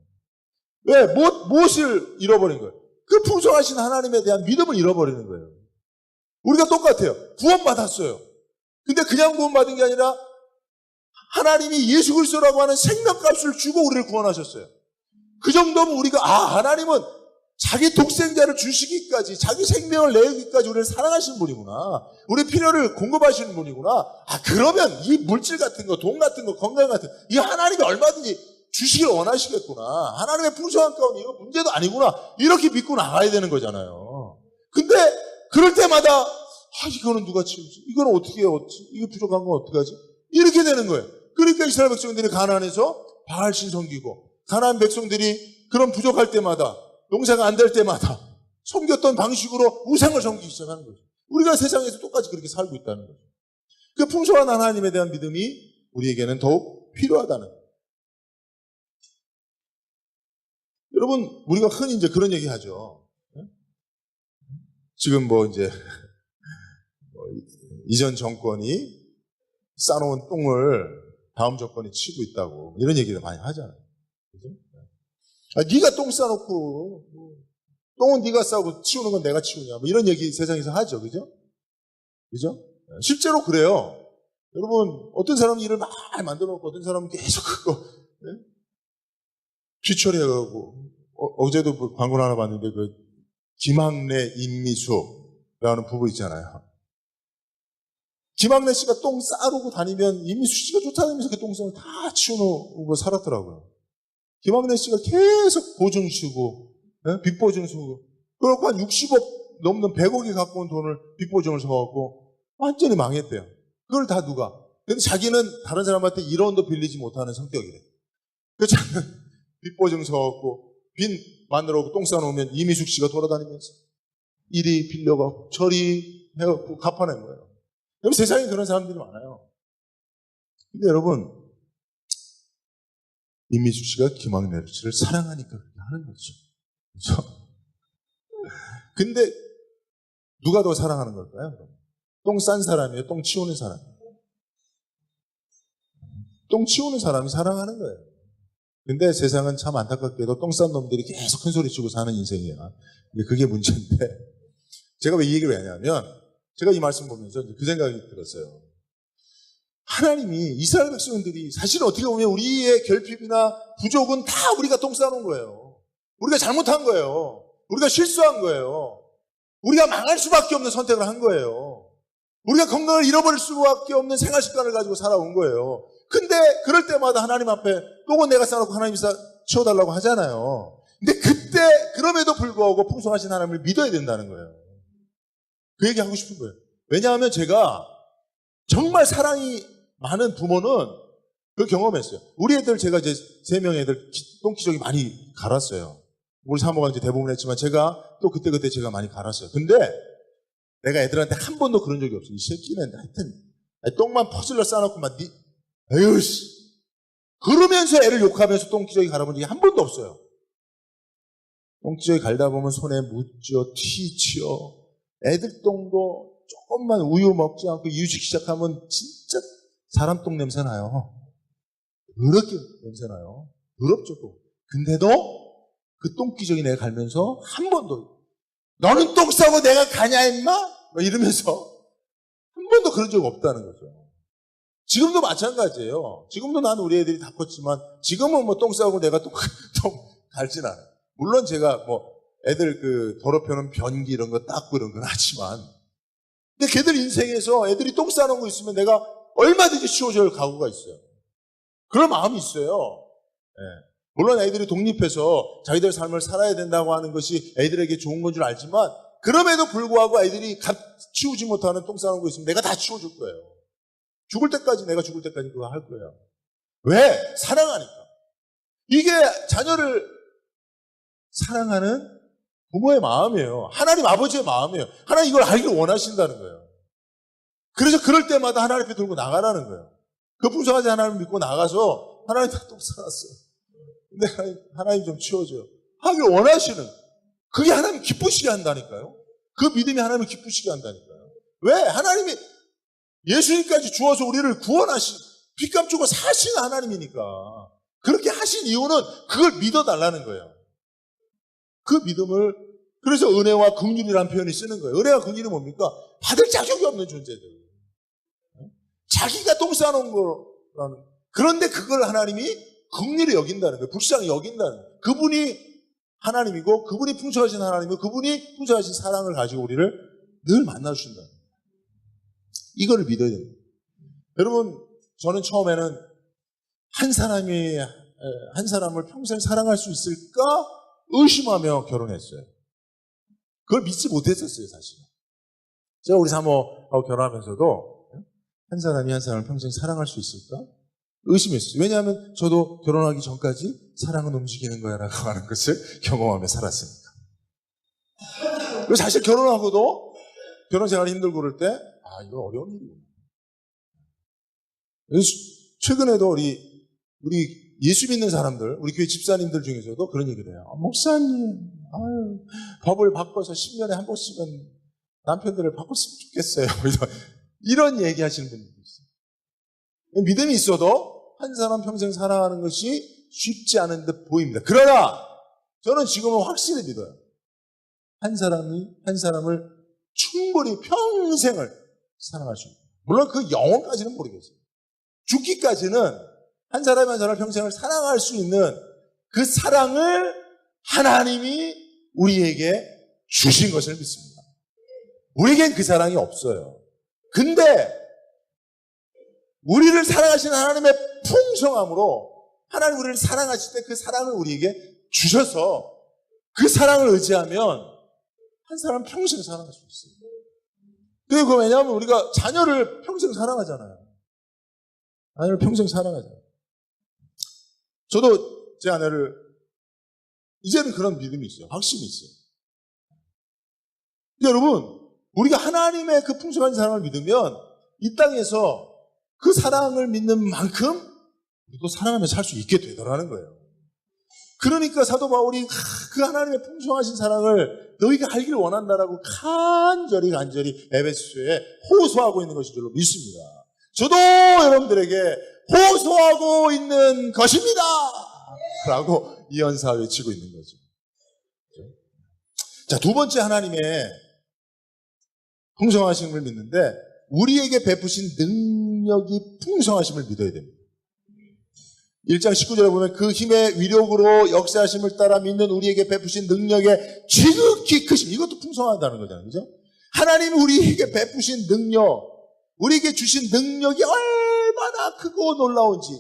왜? 무엇을 잃어버린 거예요? 그 풍성하신 하나님에 대한 믿음을 잃어버리는 거예요. 우리가 똑같아요. 구원받았어요. 근데 그냥 구원받은 게 아니라 하나님이 예수 그리스도라고 하는 생명값을 주고 우리를 구원하셨어요. 그 정도면 우리가 하나님은 자기 독생자를 주시기까지, 자기 생명을 내기까지 우리를 사랑하시는 분이구나. 우리 필요를 공급하시는 분이구나. 그러면 이 물질 같은 거, 돈 같은 거, 건강 같은 거, 이 하나님이 얼마든지 주시길 원하시겠구나. 하나님의 풍성한 가운데 이거 문제도 아니구나. 이렇게 믿고 나가야 되는 거잖아요. 근데 그럴 때마다 이거는 누가 채우지? 이거는 어떻게 얻지? 이거 부족한 건 어떻게 하지? 이렇게 되는 거예요. 그러니까 이스라엘 백성들이 가나안에서 바알신 섬기고, 가나안 백성들이 그런 부족할 때마다, 농사가 안 될 때마다 섬겼던 방식으로 우상을 섬기기 시작하는 거죠. 우리가 세상에서 똑같이 그렇게 살고 있다는 거죠. 그 풍성한 하나님에 대한 믿음이 우리에게는 더욱 필요하다는 거예요. 여러분, 우리가 흔히 이제 그런 얘기 하죠. 지금 이전 정권이 싸놓은 똥을 다음 정권이 치고 있다고, 이런 얘기를 많이 하잖아요. 그죠? 네가 똥 싸놓고, 똥은 네가 싸고 치우는 건 내가 치우냐, 이런 얘기 세상에서 하죠. 그죠? 그죠? 실제로 그래요. 여러분, 어떤 사람은 일을 많이 만들어 놓고, 어떤 사람은 계속 그거, 뒤처리해가고, 어제도 그 광고를 하나 봤는데, 김학래, 임미수라는 부부 있잖아요. 김학래 씨가 똥 싸르고 다니면 임미수 씨가 쫓아다니면서 그 똥성을 다 치워놓고 살았더라고요. 김학래 씨가 계속 보증 쓰고, 빚보증 쓰고, 그렇고 한 60억 넘는 100억이 가까운 돈을 빚보증을 서갖고 완전히 망했대요. 그걸 다 누가? 근데 자기는 다른 사람한테 1원도 빌리지 못하는 성격이래. 그래서 자기는 빚보증 서갖고 빚 만들어갖고 똥 싸놓으면 이미숙 씨가 돌아다니면서 이리 빌려갖고 저리 해갖고 갚아낸 거예요. 여러분, 세상에 그런 사람들이 많아요. 근데 여러분, 이미숙 씨가 김학래 씨를 사랑하니까 그렇게 하는 거죠. 그렇죠? 근데 누가 더 사랑하는 걸까요? 똥 싼 사람이에요? 똥 치우는 사람이에요? 똥 치우는 사람이 사랑하는 거예요. 근데 세상은 참 안타깝게도 똥 싼 놈들이 계속 큰 소리 치고 사는 인생이야. 그게 문제인데, 제가 왜 이 얘기를 하냐면, 제가 이 말씀 보면서 그 생각이 들었어요. 하나님이 이스라엘 백성들이 사실은 어떻게 보면 우리의 결핍이나 부족은 다 우리가 똥 싸놓은 거예요. 우리가 잘못한 거예요. 우리가 실수한 거예요. 우리가 망할 수밖에 없는 선택을 한 거예요. 우리가 건강을 잃어버릴 수밖에 없는 생활 습관을 가지고 살아온 거예요. 근데 그럴 때마다 하나님 앞에 똥은 내가 싸놓고 하나님이 치워달라고 하잖아요. 근데 그때 그럼에도 불구하고 풍성하신 하나님을 믿어야 된다는 거예요. 그 얘기 하고 싶은 거예요. 왜냐하면 제가 정말 사랑이 많은 부모는 그 경험했어요. 우리 애들, 제가 이제 3명 애들 똥기저귀 많이 갈았어요. 우리 사모가 이제 대부분 했지만 제가 또 그때 제가 많이 갈았어요. 근데 내가 애들한테 한 번도 그런 적이 없어요. 이 새끼는 하여튼 똥만 퍼질러 싸놓고 에휴 씨, 그러면서 애를 욕하면서 똥기저귀 갈아본 적이 한 번도 없어요. 똥기저귀 갈다 보면 손에 묻죠, 튀죠. 애들 똥도 조금만 우유 먹지 않고 이유식 시작하면 진짜 사람 똥 냄새 나요. 더럽게 냄새 나요. 더럽죠 또. 근데도 그 똥기저귀 내가 갈면서 한 번도 너는 똥 싸고 내가 가냐 임마? 뭐 이러면서 한 번도 그런 적 없다는 거죠. 지금도 마찬가지예요. 지금도 나는 우리 애들이 다 컸지만 지금은 뭐 똥 싸고 내가 똥 갈진 않아요. 물론 제가 뭐 애들 그 더럽혀놓은 변기 이런 거 닦고 이런 건 하지만 근데 걔들 인생에서 애들이 똥 싸놓은 거 있으면 내가 얼마든지 치워줄 각오가 있어요. 그런 마음이 있어요. 예. 물론 애들이 독립해서 자기들 삶을 살아야 된다고 하는 것이 애들에게 좋은 건 줄 알지만 그럼에도 불구하고 애들이 치우지 못하는 똥 싸는 거 있으면 내가 다 치워줄 거예요. 내가 죽을 때까지 그거 할 거예요. 왜? 사랑하니까. 이게 자녀를 사랑하는 부모의 마음이에요. 하나님 아버지의 마음이에요. 하나님 이걸 알기를 원하신다는 거예요. 그래서 그럴 때마다 하나님 앞에 들고 나가라는 거예요. 그 풍성하지 하나님을 믿고 나가서 하나님 다 똥 싸놨어요. 근데 하나님 좀 치워줘요. 하길 원하시는. 그게 하나님 기쁘시게 한다니까요. 그 믿음이 하나님을 기쁘시게 한다니까요. 왜? 하나님이 예수님까지 주어서 우리를 구원하신, 핏값 주고 사신 하나님이니까. 그렇게 하신 이유는 그걸 믿어달라는 거예요. 그 믿음을, 그래서 은혜와 긍휼이라는 표현이 쓰는 거예요. 은혜와 긍휼이 뭡니까? 받을 자격이 없는 존재들. 자기가 똥 싸놓은 거라는. 그런데 그걸 하나님이 긍휼히 여긴다는 거예요. 불쌍히 여긴다는 거예요. 그분이 하나님이고 그분이 풍성하신 하나님이고 그분이 풍성하신 사랑을 가지고 우리를 늘 만나주신다는 거예요. 이거를 믿어야 됩니다. 여러분, 저는 처음에는 한 사람을 평생 사랑할 수 있을까 의심하며 결혼했어요. 그걸 믿지 못했었어요, 사실. 제가 우리 사모하고 결혼하면서도 한 사람이 한 사람을 평생 사랑할 수 있을까 의심했어요. 왜냐하면 저도 결혼하기 전까지 사랑은 움직이는 거야 라고 하는 것을 경험하며 살았으니까. 그리고 사실 결혼하고도 결혼 생활이 힘들고 그럴 때 이거 어려운 일이구나. 최근에도 우리 예수 믿는 사람들, 우리 교회 집사님들 중에서도 그런 얘기를 해요. 목사님, 법을 바꿔서 10년에 한 번씩은 남편들을 바꿨으면 좋겠어요. 이런 얘기 하시는 분들도 있어요. 믿음이 있어도 한 사람 평생 사랑하는 것이 쉽지 않은 듯 보입니다. 그러나 저는 지금은 확실히 믿어요. 한 사람을 충분히 평생을 사랑할 수 있어요. 물론 그 영혼까지는 모르겠어요. 죽기까지는 한 사람이 한 사람을 평생을 사랑할 수 있는 그 사랑을 하나님이 우리에게 주신 것을 믿습니다. 우리에겐 그 사랑이 없어요. 근데 우리를 사랑하시는 하나님의 풍성함으로 하나님 우리를 사랑하실 때 그 사랑을 우리에게 주셔서 그 사랑을 의지하면 한 사람은 평생 사랑할 수 있어요. 그리고 왜냐하면 우리가 자녀를 평생 사랑하잖아요. 자녀를 평생 사랑하잖아요. 저도 제 아내를 이제는 그런 믿음이 있어요. 확신이 있어요. 여러분, 우리가 하나님의 그 풍성한 사랑을 믿으면 이 땅에서 그 사랑을 믿는 만큼 우리도 사랑하며 살 수 있게 되더라는 거예요. 그러니까 사도 바울이 그 하나님의 풍성하신 사랑을 너희가 알기를 원한다라고 간절히 에베소서에 호소하고 있는 것인 줄로 믿습니다. 저도 여러분들에게 호소하고 있는 것입니다 라고 이 연사 외치고 있는 거죠. 자, 두 번째 하나님의 풍성하심을 믿는데 우리에게 베푸신 능력이 풍성하심을 믿어야 됩니다. 1장 19절에 보면 그 힘의 위력으로 역사하심을 따라 믿는 우리에게 베푸신 능력의 지극히 크심, 이것도 풍성하다는 거잖아요. 그죠? 하나님이 우리에게 베푸신 능력, 우리에게 주신 능력이 얼마나 크고 놀라운지,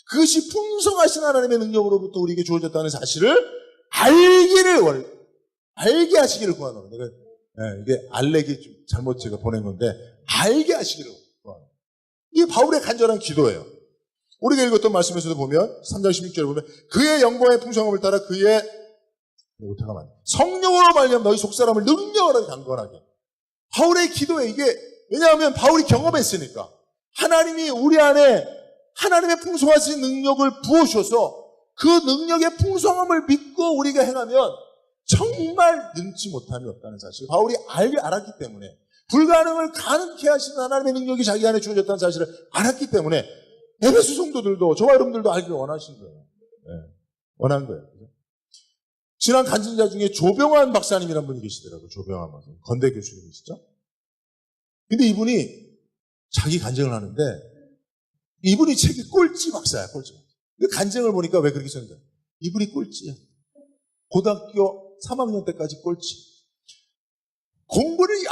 그것이 풍성하신 하나님의 능력으로부터 우리에게 주어졌다는 사실을 알게 하시기를 구하는 겁니다. 이게 알레기 좀 잘못 제가 보낸 건데 알게 하시기를 구하는 겁니다. 이게 바울의 간절한 기도예요. 우리가 읽었던 말씀에서도 보면 3장 16절에 보면 그의 영광의 풍성함을 따라 그의 성령으로 말미암아 너희 속사람을 능력으로 강건하게. 바울의 기도에 이게 왜냐하면 바울이 경험했으니까 하나님이 우리 안에 하나님의 풍성하신 능력을 부어주셔서 그 능력의 풍성함을 믿고 우리가 행하면 정말 능치 못함이 없다는 사실 바울이 알았기 때문에 불가능을 가능케 하시는 하나님의 능력이 자기 안에 주어졌다는 사실을 알았기 때문에 에베소 성도들도 저와 여러분들도 알기를 원하신 거예요. 네, 원한 거예요. 지난 간증자 중에 조병환 박사님이라는 분이 계시더라고요. 조병환 박사님. 건대 교수님이시죠. 근데 이분이 자기 간증을 하는데 이분이 책이 꼴찌 박사야, 꼴찌. 근데 간증을 보니까 왜 그렇게 써있냐. 이분이 꼴찌야. 고등학교 3학년 때까지 꼴찌. 공부를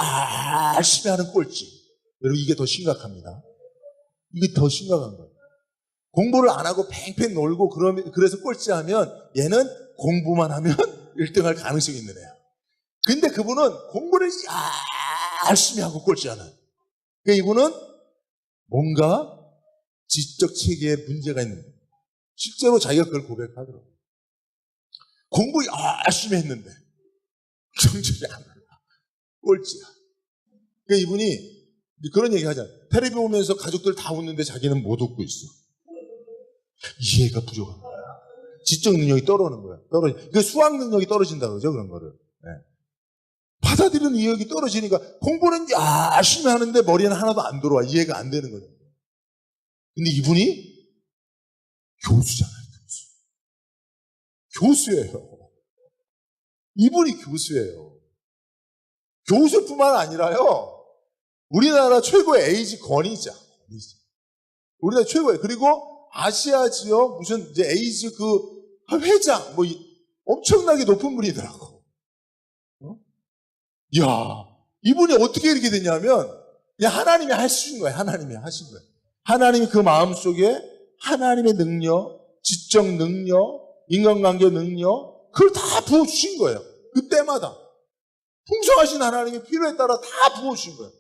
열심히 하는 꼴찌. 여러분, 이게 더 심각합니다. 이게 더 심각한 거예요. 공부를 안 하고 팽팽 놀고 그래서 꼴찌하면 얘는 공부만 하면 1등할 가능성이 있는 애야. 근데 그분은 공부를 열심히 하고 꼴찌하는. 그러니까 이분은 뭔가 지적 체계에 문제가 있는 거예요. 실제로 자기가 그걸 고백하더라고요. 공부 열심히 했는데 성적이 안 나와. 꼴찌야. 그러니까 이분이 그런 얘기 하잖아요. 텔레비 보면서 가족들 다 웃는데 자기는 못 웃고 있어. 이해가 부족한 거야. 지적 능력이 떨어지는 거야. 그 수학 능력이 떨어진다 그러죠, 그런 거를. 네. 받아들이는 이해력이 떨어지니까 공부는 열심히 하는데 머리에는 하나도 안 들어와. 이해가 안 되는 거죠. 근데 이분이 교수잖아요, 교수. 교수예요. 이분이 교수예요. 교수뿐만 아니라요, 우리나라 최고의 에이즈 권위자. 우리나라 최고의. 그리고 아시아 지역 무슨 이제 에이즈 그 회장, 뭐 엄청나게 높은 분이더라고. 이야, 이분이 어떻게 이렇게 됐냐면, 그냥 하나님이 하신 거예요. 하나님이 하신 거예요. 하나님이 그 마음속에 하나님의 능력, 지적 능력, 인간관계 능력, 그걸 다 부어주신 거예요. 그때마다. 풍성하신 하나님의 필요에 따라 다 부어주신 거예요.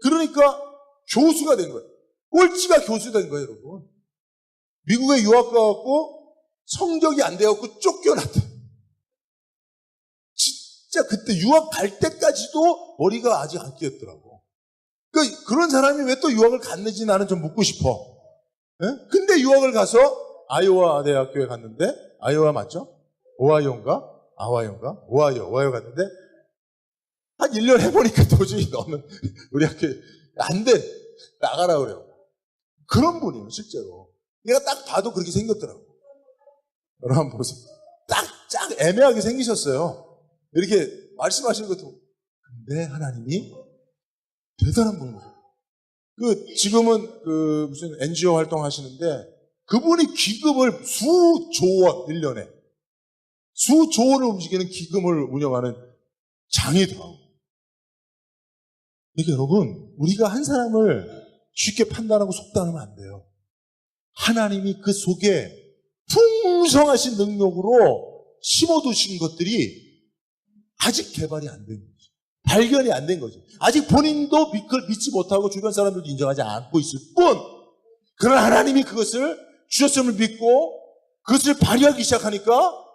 그러니까 교수가 된 거예요. 꼴찌가 교수가 된 거예요, 여러분. 미국에 유학 가갖고 성적이 안 돼갖고 쫓겨났대. 진짜 그때 유학 갈 때까지도 머리가 아직 안 끼었더라고. 그러니까 그런 사람이 왜 또 유학을 갔는지 나는 좀 묻고 싶어. 네? 근데 유학을 가서 아이오와 대학교에 갔는데, 아이오와 맞죠? 오하이오 갔는데, 한 1년 해보니까 도저히 너는 우리 학교에 안 돼. 나가라 그래요. 그런 분이에요, 실제로. 얘가 딱 봐도 그렇게 생겼더라고. 여러분 한번 보세요. 딱 애매하게 생기셨어요. 이렇게 말씀하시는 것도. 근데 하나님이 대단한 분이에요. 지금은 무슨 NGO 활동하시는데 그분이 기금을 수조 원, 1년에. 수조 원을 움직이는 기금을 운영하는 장이더라고요. 그러니까 여러분, 우리가 한 사람을 쉽게 판단하고 속단하면 안 돼요. 하나님이 그 속에 풍성하신 능력으로 심어두신 것들이 아직 개발이 안 된 거죠. 발견이 안 된 거죠. 아직 본인도 그걸 믿지 못하고 주변 사람들도 인정하지 않고 있을 뿐, 그러나 하나님이 그것을 주셨음을 믿고 그것을 발휘하기 시작하니까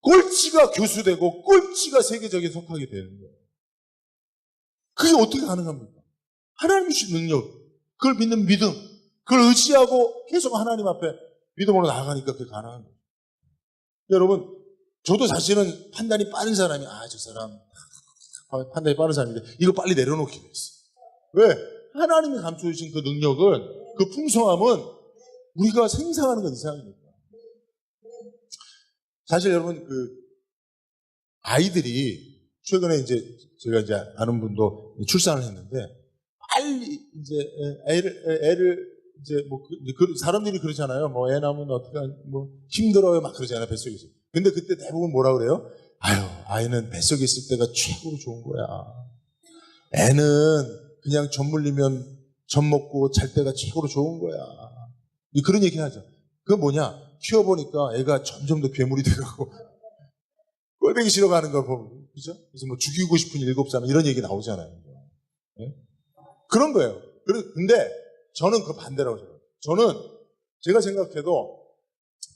꼴찌가 교수되고 꼴찌가 세계적에 속하게 되는 거예요. 그게 어떻게 가능합니까? 하나님이 주신 능력, 그걸 믿는 믿음, 그걸 의지하고 계속 하나님 앞에 믿음으로 나아가니까 그게 가능한 거예요. 여러분, 저도 사실은 판단이 빠른 사람이, 저 사람 판단이 빠른 사람인데 이거 빨리 내려놓기로 했어요. 왜? 하나님이 감춰주신 그 능력은, 그 풍성함은 우리가 생각하는 건 이상이니까. 사실 여러분, 아이들이 최근에 이제 제가 이제 아는 분도 출산을 했는데 빨리 이제 애를 이제 사람들이 그러잖아요. 뭐 애 낳으면 어떻게 뭐 힘들어요 막 그러잖아요, 뱃속에 있어요. 근데 그때 대부분 뭐라 그래요? 아이는 뱃속에 있을 때가 최고로 좋은 거야. 애는 그냥 젖 물리면 젖 먹고 잘 때가 최고로 좋은 거야. 그런 얘기 하죠. 그건 뭐냐? 키워보니까 애가 점점 더 괴물이 돼가고 꼴보기 싫어가는 걸 보면, 그죠? 그래서 뭐 죽이고 싶은 7살 이런 얘기 나오잖아요. 네? 그런 거예요. 근데 저는 그 반대라고 생각해요. 저는 제가 생각해도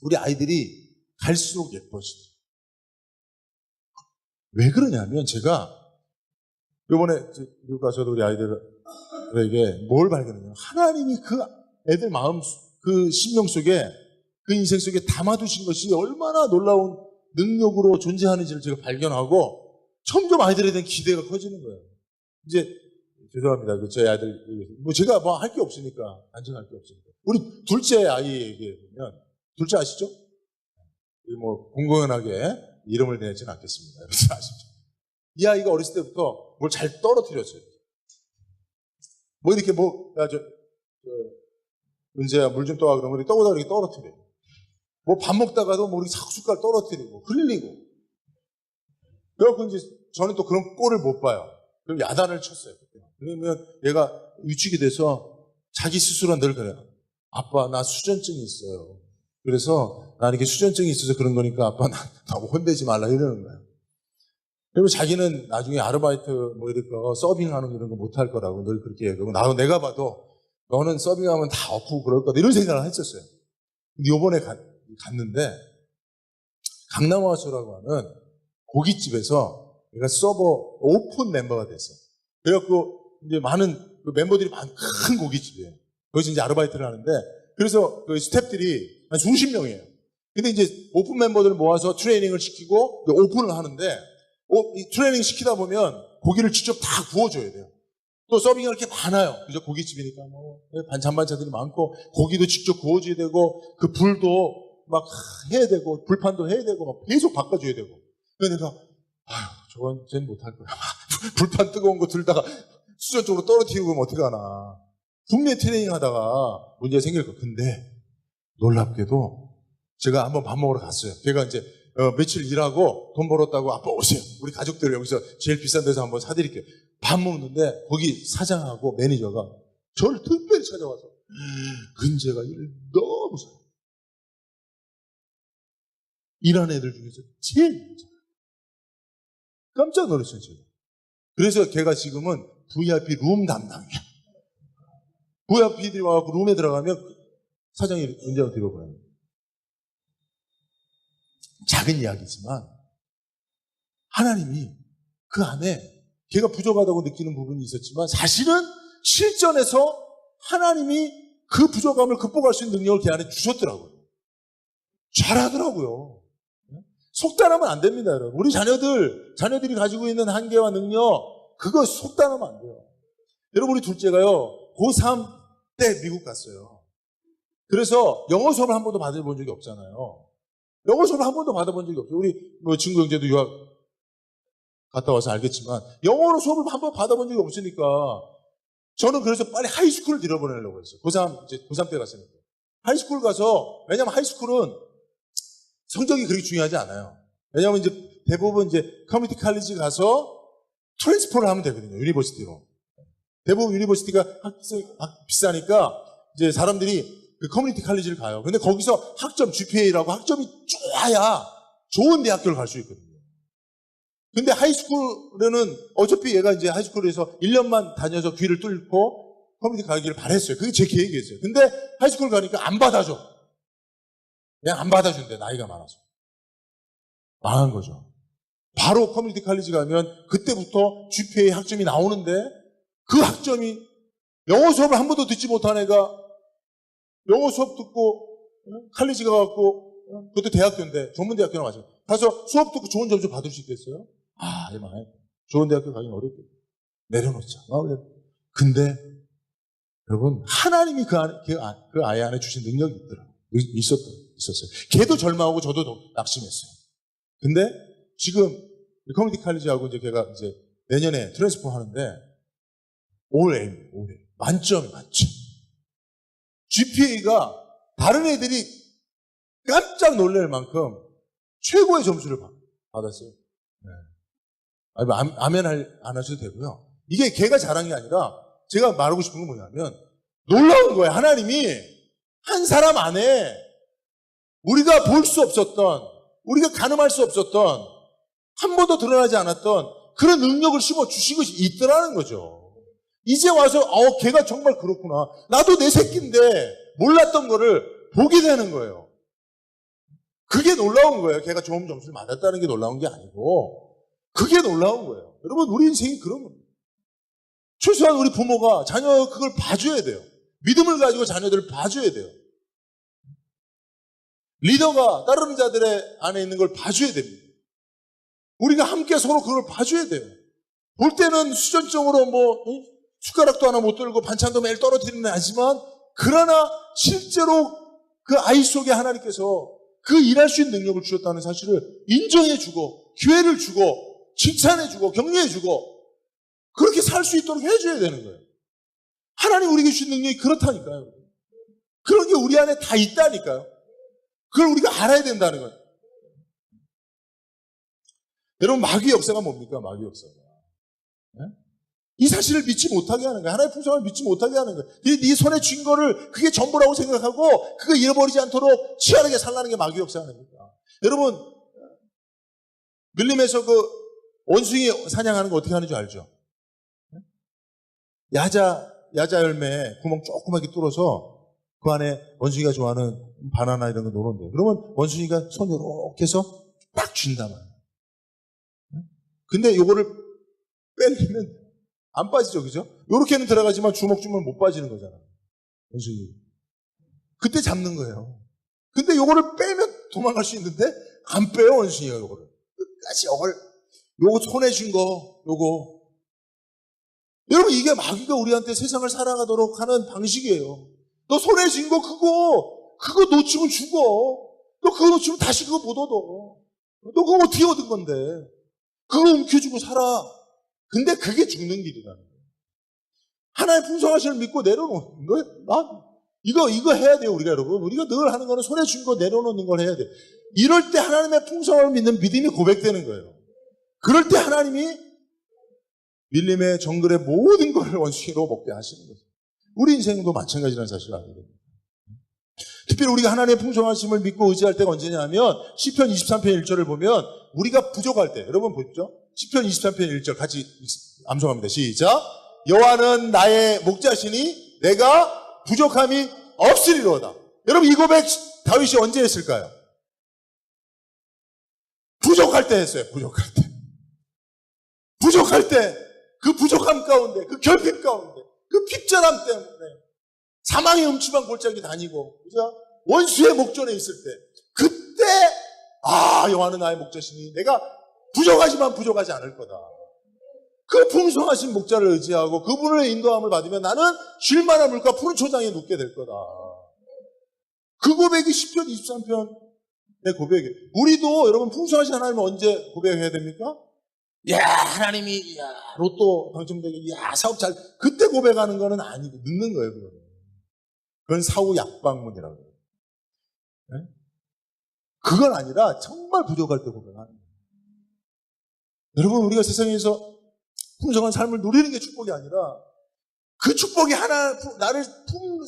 우리 아이들이 갈수록 예뻐지죠. 왜 그러냐면 제가 이번에 미국 가서도 우리 아이들에게 뭘 발견했냐면 하나님이 그 애들 마음, 그 심령 속에, 그 인생 속에 담아두신 것이 얼마나 놀라운 능력으로 존재하는지를 제가 발견하고 점점 아이들에 대한 기대가 커지는 거예요. 이제 죄송합니다. 저희 아이들 뭐 제가 뭐 할 게 없으니까, 안정할 게 없으니까. 우리 둘째 아이에게 보면, 둘째 아시죠? 뭐 공공연하게 이름을 내지는 않겠습니다. 여러분 아시죠? 이 아이가 어렸을 때부터 뭘 잘 떨어뜨렸어요. 뭐 이렇게 은재야 물 좀 떠와 그러면 떠오다 이렇게 떨어뜨려요. 뭐 밥 먹다가도 뭐 이렇게 자꾸 숟갈 떨어뜨리고 흘리고. 그래갖고 이제 저는 또 그런 꼴을 못 봐요. 그럼 야단을 쳤어요. 그러면 얘가 위축이 돼서 자기 스스로 늘 그래요. 아빠 나 수전증이 있어요. 그래서 나 이렇게 수전증이 있어서 그런 거니까 아빠 나 혼내지 말라 이러는 거예요. 그리고 자기는 나중에 아르바이트 뭐 이렇게 서빙하는 이런 거 못할 거라고 늘 그렇게 얘기하고 내가 봐도 너는 서빙하면 다 엎고 그럴 거다 이런 생각을 했었어요. 근데 요번에 갔는데 강남화수라고 하는 고깃집에서 내가 서버 오픈 멤버가 됐어. 그래갖고 이제 많은 그 멤버들이 많은 큰 고깃집이에요. 거기서 이제 아르바이트를 하는데 그래서 그 스태프들이 한 수십 명이에요. 근데 이제 오픈 멤버들을 모아서 트레이닝을 시키고 오픈을 하는데 이 트레이닝 시키다 보면 고기를 직접 다 구워줘야 돼요. 또 서빙이 이렇게 많아요. 그죠? 고깃집이니까 뭐 반찬반찬들이 많고 고기도 직접 구워줘야 되고 그 불도 막 해야 되고 불판도 해야 되고 막 계속 바꿔줘야 되고. 그러니까 저건 쟤는 못할 거야. 불판 뜨거운 거 들다가 수전 쪽으로 떨어뜨리고 그러면 어떡하나. 분명히 트레이닝 하다가 문제가 생길 거. 근데 놀랍게도 제가 한번 밥 먹으러 갔어요. 걔가 이제 며칠 일하고 돈 벌었다고 아빠 오세요. 우리 가족들 여기서 제일 비싼 데서 한번 사드릴게요. 밥 먹는데 거기 사장하고 매니저가 저를 특별히 찾아와서 은재가 일을 너무 잘해. 일하는 애들 중에서 제일 잘해. 깜짝 놀랐어요, 제가. 그래서 걔가 지금은 VIP 룸 담당이야. VIP들이 와서 룸에 들어가면 사장이 은재한테 들어가요. 작은 이야기지만 하나님이 그 안에 걔가 부족하다고 느끼는 부분이 있었지만 사실은 실전에서 하나님이 그 부족함을 극복할 수 있는 능력을 걔 안에 주셨더라고요. 잘하더라고요. 속단하면 안 됩니다, 여러분. 우리 자녀들이 가지고 있는 한계와 능력, 그거 속단하면 안 돼요. 여러분, 우리 둘째가요, 고3 때 미국 갔어요. 그래서 영어 수업을 한 번도 받아본 적이 없잖아요. 영어 수업을 한 번도 받아본 적이 없어요. 우리 친구 형제도 유학 갔다 와서 알겠지만 영어로 수업을 한 번 받아본 적이 없으니까 저는 그래서 빨리 하이스쿨을 들여보내려고 했어요. 고3 때 갔으니까. 하이스쿨 가서, 왜냐면 하이스쿨은 성적이 그렇게 중요하지 않아요. 왜냐면 이제 대부분 이제 커뮤니티 칼리지 가서 트랜스포를 하면 되거든요. 유니버시티로. 대부분 유니버시티가 비싸니까 이제 사람들이 그 커뮤니티 칼리지를 가요. 근데 거기서 학점, GPA라고 학점이 좋아야 좋은 대학교를 갈 수 있거든요. 근데 하이스쿨에는 어차피 얘가 이제 하이스쿨에서 1년만 다녀서 귀를 뚫고 커뮤니티 가기를 바랬어요. 그게 제 계획이었어요. 근데 하이스쿨 가니까 안 받아줘. 그냥 안 받아준대, 나이가 많아서. 망한 거죠. 바로 커뮤니티 칼리지 가면 그때부터 GPA 학점이 나오는데 그 학점이 영어 수업을 한 번도 듣지 못한 애가 영어 수업 듣고 칼리지 가갖고 그것도 대학교인데 전문대학교나 마찬가지 가서 수업 듣고 좋은 점수 받을 수 있겠어요? 망해. 좋은 대학교 가긴 어렵겠다. 내려놓자. 근데 여러분 하나님이 그 아이 안에 주신 능력이 있더라고요. 있었어요. 걔도 절망하고 저도 낙심했어요. 근데 지금 커뮤니티 칼리지하고 이제 걔가 이제 내년에 트랜스포 하는데 올 A. 만점. GPA가 다른 애들이 깜짝 놀랄 만큼 최고의 점수를 받았어요. 네. 아멘 안 하셔도 되고요. 이게 걔가 잘한 게 아니라 제가 말하고 싶은 건 뭐냐면 놀라운 거예요. 하나님이 한 사람 안에 우리가 볼 수 없었던, 우리가 가늠할 수 없었던, 한 번도 드러나지 않았던 그런 능력을 심어주신 것이 있더라는 거죠. 이제 와서 걔가 정말 그렇구나. 나도 내 새끼인데 몰랐던 거를 보게 되는 거예요. 그게 놀라운 거예요. 걔가 좋은 점수를 받았다는 게 놀라운 게 아니고 그게 놀라운 거예요. 여러분 우리 인생이 그런 겁니다. 최소한 우리 부모가 자녀 그걸 봐줘야 돼요. 믿음을 가지고 자녀들을 봐줘야 돼요. 리더가 따르는 자들의 안에 있는 걸 봐줘야 됩니다. 우리가 함께 서로 그걸 봐줘야 돼요. 볼 때는 수전적으로 숟가락도 하나 못 들고 반찬도 매일 떨어뜨리는 하지만 그러나 실제로 그 아이 속에 하나님께서 그 일할 수 있는 능력을 주셨다는 사실을 인정해주고 기회를 주고 칭찬해주고 격려해주고 그렇게 살 수 있도록 해줘야 되는 거예요. 하나님 우리에게 주신 능력이 그렇다니까요. 그런 게 우리 안에 다 있다니까요. 그걸 우리가 알아야 된다는 거예요. 여러분, 마귀의 역사가 뭡니까? 마귀의 역사가. 네? 이 사실을 믿지 못하게 하는 거예요. 하나님의 풍성함을 믿지 못하게 하는 거예요. 네 손에 쥔 거를 그게 전부라고 생각하고 그거 잃어버리지 않도록 치열하게 살라는 게 마귀의 역사 아닙니까? 여러분, 밀림에서 그 원숭이 사냥하는 거 어떻게 하는 줄 알죠? 야자 열매에 구멍 조그맣게 뚫어서 그 안에 원숭이가 좋아하는 바나나 이런 거 넣는데요. 그러면 원숭이가 손 이렇게 해서 딱 쥔단 말이에요. 근데 요거를 빼려면 안 빠지죠, 그죠? 요렇게는 들어가지만 주먹 주면 못 빠지는 거잖아요. 원숭이. 그때 잡는 거예요. 근데 요거를 빼면 도망갈 수 있는데 안 빼요, 원숭이가 요거를. 끝까지 요거 손에 쥔 거, 요거. 여러분, 이게 마귀가 우리한테 세상을 살아가도록 하는 방식이에요. 너 손에 쥔 거 그거 놓치면 죽어. 너 그거 놓치면 다시 그거 못 얻어. 너 그거 어떻게 얻은 건데. 그거 움켜쥐고 살아. 근데 그게 죽는 길이라는 거예요. 하나의 풍성하심을 믿고 내려놓는 거예요. 이거 해야 돼요, 우리가 여러분. 우리가 늘 하는 거는 손에 쥔 거 내려놓는 걸 해야 돼요. 이럴 때 하나님의 풍성함을 믿는 믿음이 고백되는 거예요. 그럴 때 하나님이 밀림의 정글의 모든 걸 원숭이로 먹게 하시는 거예요. 우리 인생도 마찬가지라는 사실을 알게 됩니다. 특별히 우리가 하나님의 풍성하심을 믿고 의지할 때가 언제냐면 시편 23편 1절을 보면 우리가 부족할 때, 여러분 보십시오. 시편 23편 1절 같이 암송합니다. 시작. 여호와는 나의 목자시니 내가 부족함이 없으리로다. 여러분, 이 고백 다윗이 언제 했을까요? 부족할 때 했어요. 부족할 때. 부족할 때, 그 부족함 가운데, 그 결핍 가운데, 그 핍절함 때문에 사망의 음침한 골짜기 다니고, 그죠? 원수의 목전에 있을 때, 그때 여호와는 나의 목자시니 내가 부족하지만 부족하지 않을 거다. 그 풍성하신 목자를 의지하고 그분의 인도함을 받으면 나는 쉴만한 물과 푸른 초장에 눕게 될 거다. 그 고백이 시편 23편의 고백이에요. 우리도 여러분 풍성하신 하나님을 언제 고백해야 됩니까? 하나님이 로또 당첨되게 사업 잘 그때 고백하는 거는 아니고 늦는 거예요. 그건 사후 약방문이라고 해요. 네? 그건 아니라 정말 부족할 때 고백하는 거예요. 여러분, 우리가 세상에서 풍성한 삶을 누리는 게 축복이 아니라 그 축복이 나를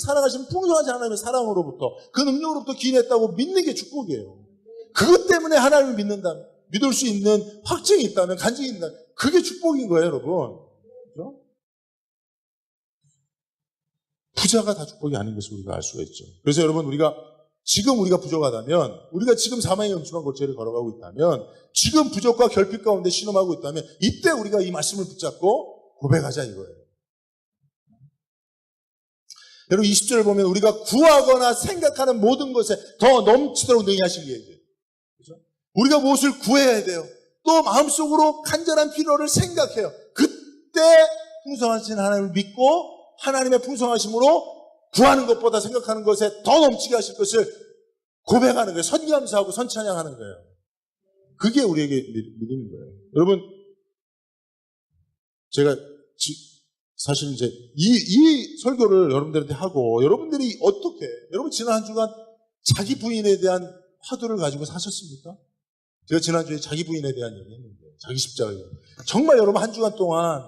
살아가신 풍성하신 하나님의 사랑으로부터 그 능력으로부터 기인했다고 믿는 게 축복이에요. 그것 때문에 하나님을 믿을 수 있는 확증이 있다면, 간증이 있다면 그게 축복인 거예요, 여러분. 그렇죠? 부자가 다 축복이 아닌 것을 우리가 알 수가 있죠. 그래서 여러분, 우리가 부족하다면, 우리가 지금 사망의 음침한 골짜기를 걸어가고 있다면, 지금 부족과 결핍 가운데 신음하고 있다면, 이때 우리가 이 말씀을 붙잡고 고백하자 이거예요. 여러분, 20절을 보면 우리가 구하거나 생각하는 모든 것에 더 넘치도록 능히 하실 얘기예요. 그렇죠? 우리가 무엇을 구해야 돼요. 또 마음속으로 간절한 필요를 생각해요. 그때 풍성하신 하나님을 믿고 하나님의 풍성하심으로 구하는 것보다 생각하는 것에 더 넘치게 하실 것을 고백하는 거예요. 선감사하고 선찬양하는 거예요. 그게 우리에게 믿음인 거예요. 여러분, 제가 사실 이제 이 설교를 여러분들한테 하고 여러분들이 어떻게, 여러분 지난 한 주간 자기 부인에 대한 화두를 가지고 사셨습니까? 제가 지난주에 자기 부인에 대한 얘기 했는데, 자기 십자가 얘기. 정말 여러분 한 주간 동안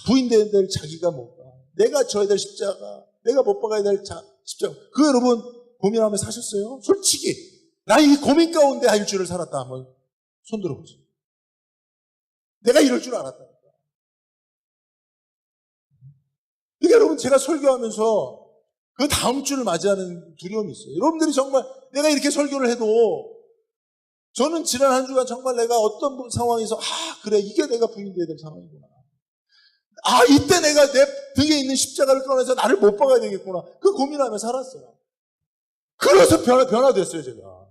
부인 돼야 될 자기가 뭘까? 내가 져야 될 십자가, 내가 못 박아야 될 십자가. 그거 여러분 고민하며 사셨어요? 솔직히 나 이 고민 가운데 일주일을 살았다 한번 손 들어보세요. 내가 이럴 줄 알았다. 그러니까 여러분, 제가 설교하면서 그 다음 주를 맞이하는 두려움이 있어요. 여러분들이 정말 내가 이렇게 설교를 해도 저는 지난 한 주간 정말 내가 어떤 상황에서 그래, 이게 내가 부인돼야 될 상황이구나. 이때 내가 내 등에 있는 십자가를 꺼내서 나를 못 박아야 되겠구나. 그 고민하며 살았어요. 그래서 변화됐어요, 제가.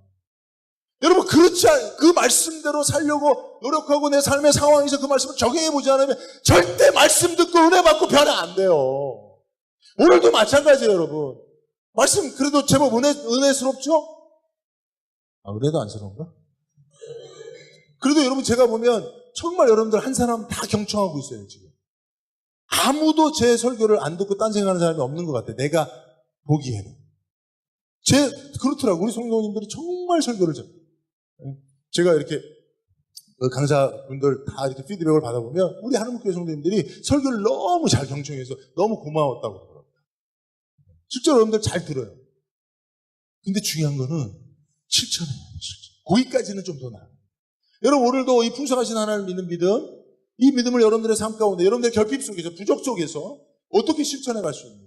여러분, 그렇지 않아요. 그 말씀대로 살려고 노력하고 내 삶의 상황에서 그 말씀을 적용해보지 않으면 절대 말씀 듣고 은혜 받고 변화 안 돼요. 오늘도 마찬가지예요, 여러분. 말씀 그래도 제법 은혜스럽죠? 아, 그래도 안쓰러운가? 그래도 여러분 제가 보면 정말 여러분들 한 사람 다 경청하고 있어요, 지금. 아무도 제 설교를 안 듣고 딴 생각하는 사람이 없는 것 같아요. 내가 보기에는. 그렇더라고요. 우리 성도님들이 정말 설교를 잘해요. 제가 이렇게 강사분들 다 이렇게 피드백을 받아보면 우리 한국교회 성도님들이 설교를 너무 잘 경청해서 너무 고마웠다고 그러더라고요. 실제로 여러분들 잘 들어요. 근데 중요한 거는 실천해요. 실천. 거기까지는 좀 더 나아요. 여러분 오늘도 이 풍성하신 하나님을 믿는 믿음, 이 믿음을 여러분들의 삶 가운데, 여러분들의 결핍 속에서, 부족 속에서 어떻게 실천해 갈 수 있는지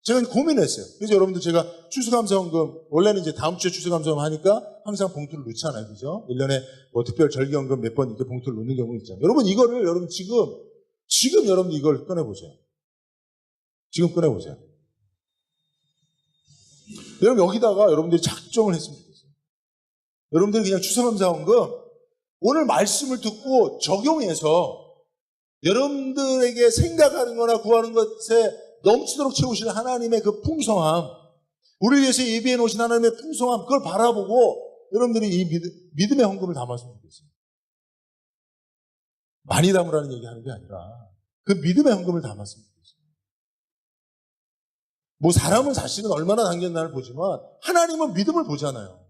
제가 고민했어요. 그래서 여러분들 제가 추수감사원금, 원래는 이제 다음 주에 추수감사원금 하니까 항상 봉투를 넣잖아요. 그죠? 1년에 뭐 특별 절기연금 몇 번 이렇게 봉투를 넣는 경우 있잖아요. 여러분 이거를 여러분 지금 여러분 이걸 꺼내보세요. 지금 꺼내보세요. 여러분 여기다가 여러분들이 작정을 했으면 좋겠어요. 여러분들이 그냥 추수감사원금 오늘 말씀을 듣고 적용해서 여러분들에게 생각하는 거나 구하는 것에 넘치도록 채우실 하나님의 그 풍성함, 우리를 위해서 예비해 놓으신 하나님의 풍성함, 그걸 바라보고 여러분들이 이 믿음의 헌금을 담았으면 좋겠어요. 많이 담으라는 얘기하는 게 아니라 그 믿음의 헌금을 담았으면 좋겠어요. 뭐 사람은 사실은 얼마나 남겼나를 보지만 하나님은 믿음을 보잖아요.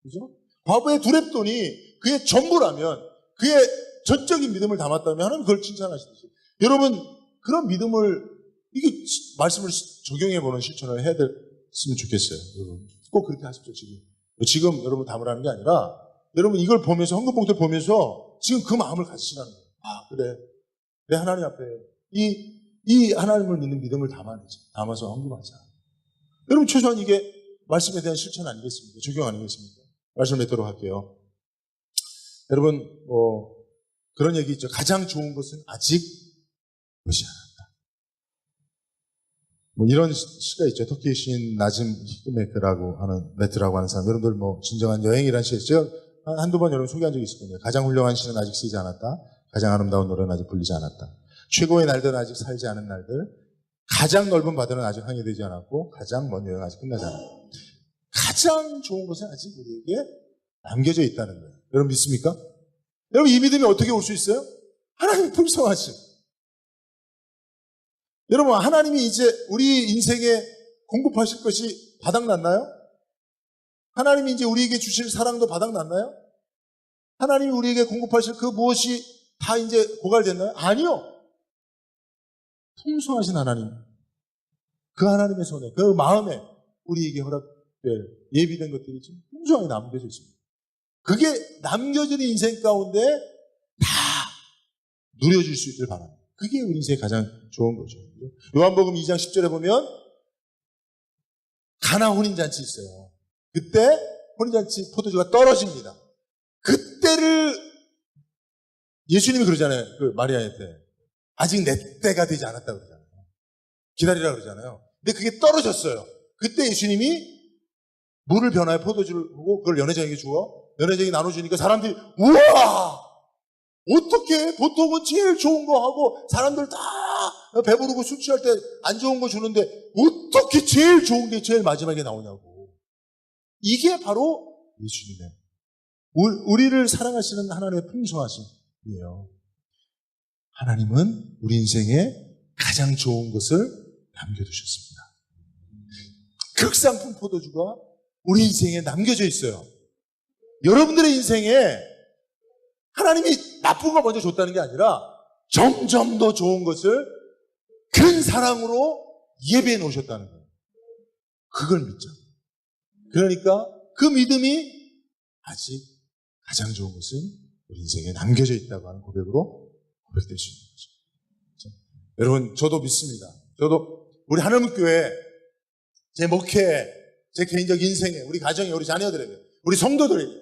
그죠? 과부의 두렙돈이 그의 전부라면, 그의 전적인 믿음을 담았다면 하나님 그걸 칭찬하시듯이 여러분 그런 믿음을 이게 말씀을 적용해보는 실천을 해야 됐으면 좋겠어요. 여러분 꼭 그렇게 하십시오. 지금 여러분 담으라는 게 아니라 여러분 이걸 보면서, 헌금봉투를 보면서 지금 그 마음을 가지시라는 거예요. 아 그래, 내 하나님 앞에 이 하나님을 믿는 믿음을 담아서 헌금하자. 여러분 최소한 이게 말씀에 대한 실천 아니겠습니까? 적용 아니겠습니까? 말씀을 맺도록 할게요. 여러분 그런 얘기 있죠. 가장 좋은 것은 아직 오지 않았다. 뭐 이런 시가 있죠. 터키 시인 나짐 히크메트라고 하는 사람. 여러분들 진정한 여행이라는 시 있죠. 한두 번 여러분 소개한 적이 있을 겁니다. 가장 훌륭한 시는 아직 쓰이지 않았다. 가장 아름다운 노래는 아직 불리지 않았다. 최고의 날들은 아직 살지 않은 날들. 가장 넓은 바다는 아직 항해되지 않았고 가장 먼 여행은 아직 끝나지 않았다. 가장 좋은 것은 아직 우리에게 남겨져 있다는 거예요. 여러분 믿습니까? 여러분 이 믿음이 어떻게 올 수 있어요? 하나님이 풍성하신. 여러분 하나님이 이제 우리 인생에 공급하실 것이 바닥났나요? 하나님이 이제 우리에게 주실 사랑도 바닥났나요? 하나님이 우리에게 공급하실 그 무엇이 다 이제 고갈됐나요? 아니요. 풍성하신 하나님, 그 하나님의 손에, 그 마음에 우리에게 허락될 예비된 것들이 지금 풍성하게 남겨져 있습니다. 그게 남겨진 인생 가운데 다 누려질 수 있기를 바랍니다. 그게 우리 인생의 가장 좋은 거죠. 요한복음 2장 10절에 보면 가나 혼인잔치 있어요. 그때 혼인잔치 포도주가 떨어집니다. 그때를 예수님이 그러잖아요. 그 마리아한테 아직 내 때가 되지 않았다고 그러잖아요. 기다리라 그러잖아요. 근데 그게 떨어졌어요. 그때 예수님이 물을 변화해 포도주를 보고 그걸 연회장에게 주어 연회장이 나눠주니까 사람들이 우와! 어떻게 보통은 제일 좋은 거 하고 사람들 다 배부르고 술 취할 때 안 좋은 거 주는데 어떻게 제일 좋은 게 제일 마지막에 나오냐고. 이게 바로 예수님의 우리를 사랑하시는 하나님의 풍성하심이에요. 하나님은 우리 인생에 가장 좋은 것을 남겨두셨습니다. 극상품 포도주가 우리 인생에 남겨져 있어요. 여러분들의 인생에 하나님이 나쁜 거 먼저 줬다는 게 아니라 점점 더 좋은 것을 큰 사랑으로 예배해 놓으셨다는 거예요. 그걸 믿죠. 그러니까 그 믿음이 아직 가장 좋은 것은 우리 인생에 남겨져 있다고 하는 고백으로 고백될 수 있는 거죠. 여러분 저도 믿습니다. 저도 우리 하나님교회 제 목회에 제 개인적 인생에 우리 가정에 우리 자녀들에게 우리 성도들에게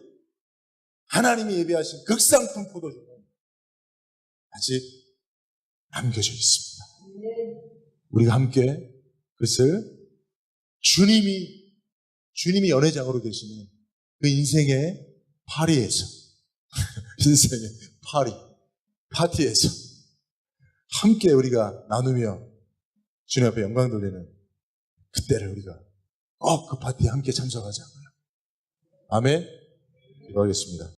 하나님이 예비하신 극상품 포도주는 아직 남겨져 있습니다. 우리가 함께 그것을 주님이 연회장으로 되시는 그 인생의 파리에서 인생의 파티에서 함께 우리가 나누며 주님 앞에 영광 돌리는 그때를 우리가 꼭 그 파티에 함께 참석하자고요. 아멘. 기도하겠습니다.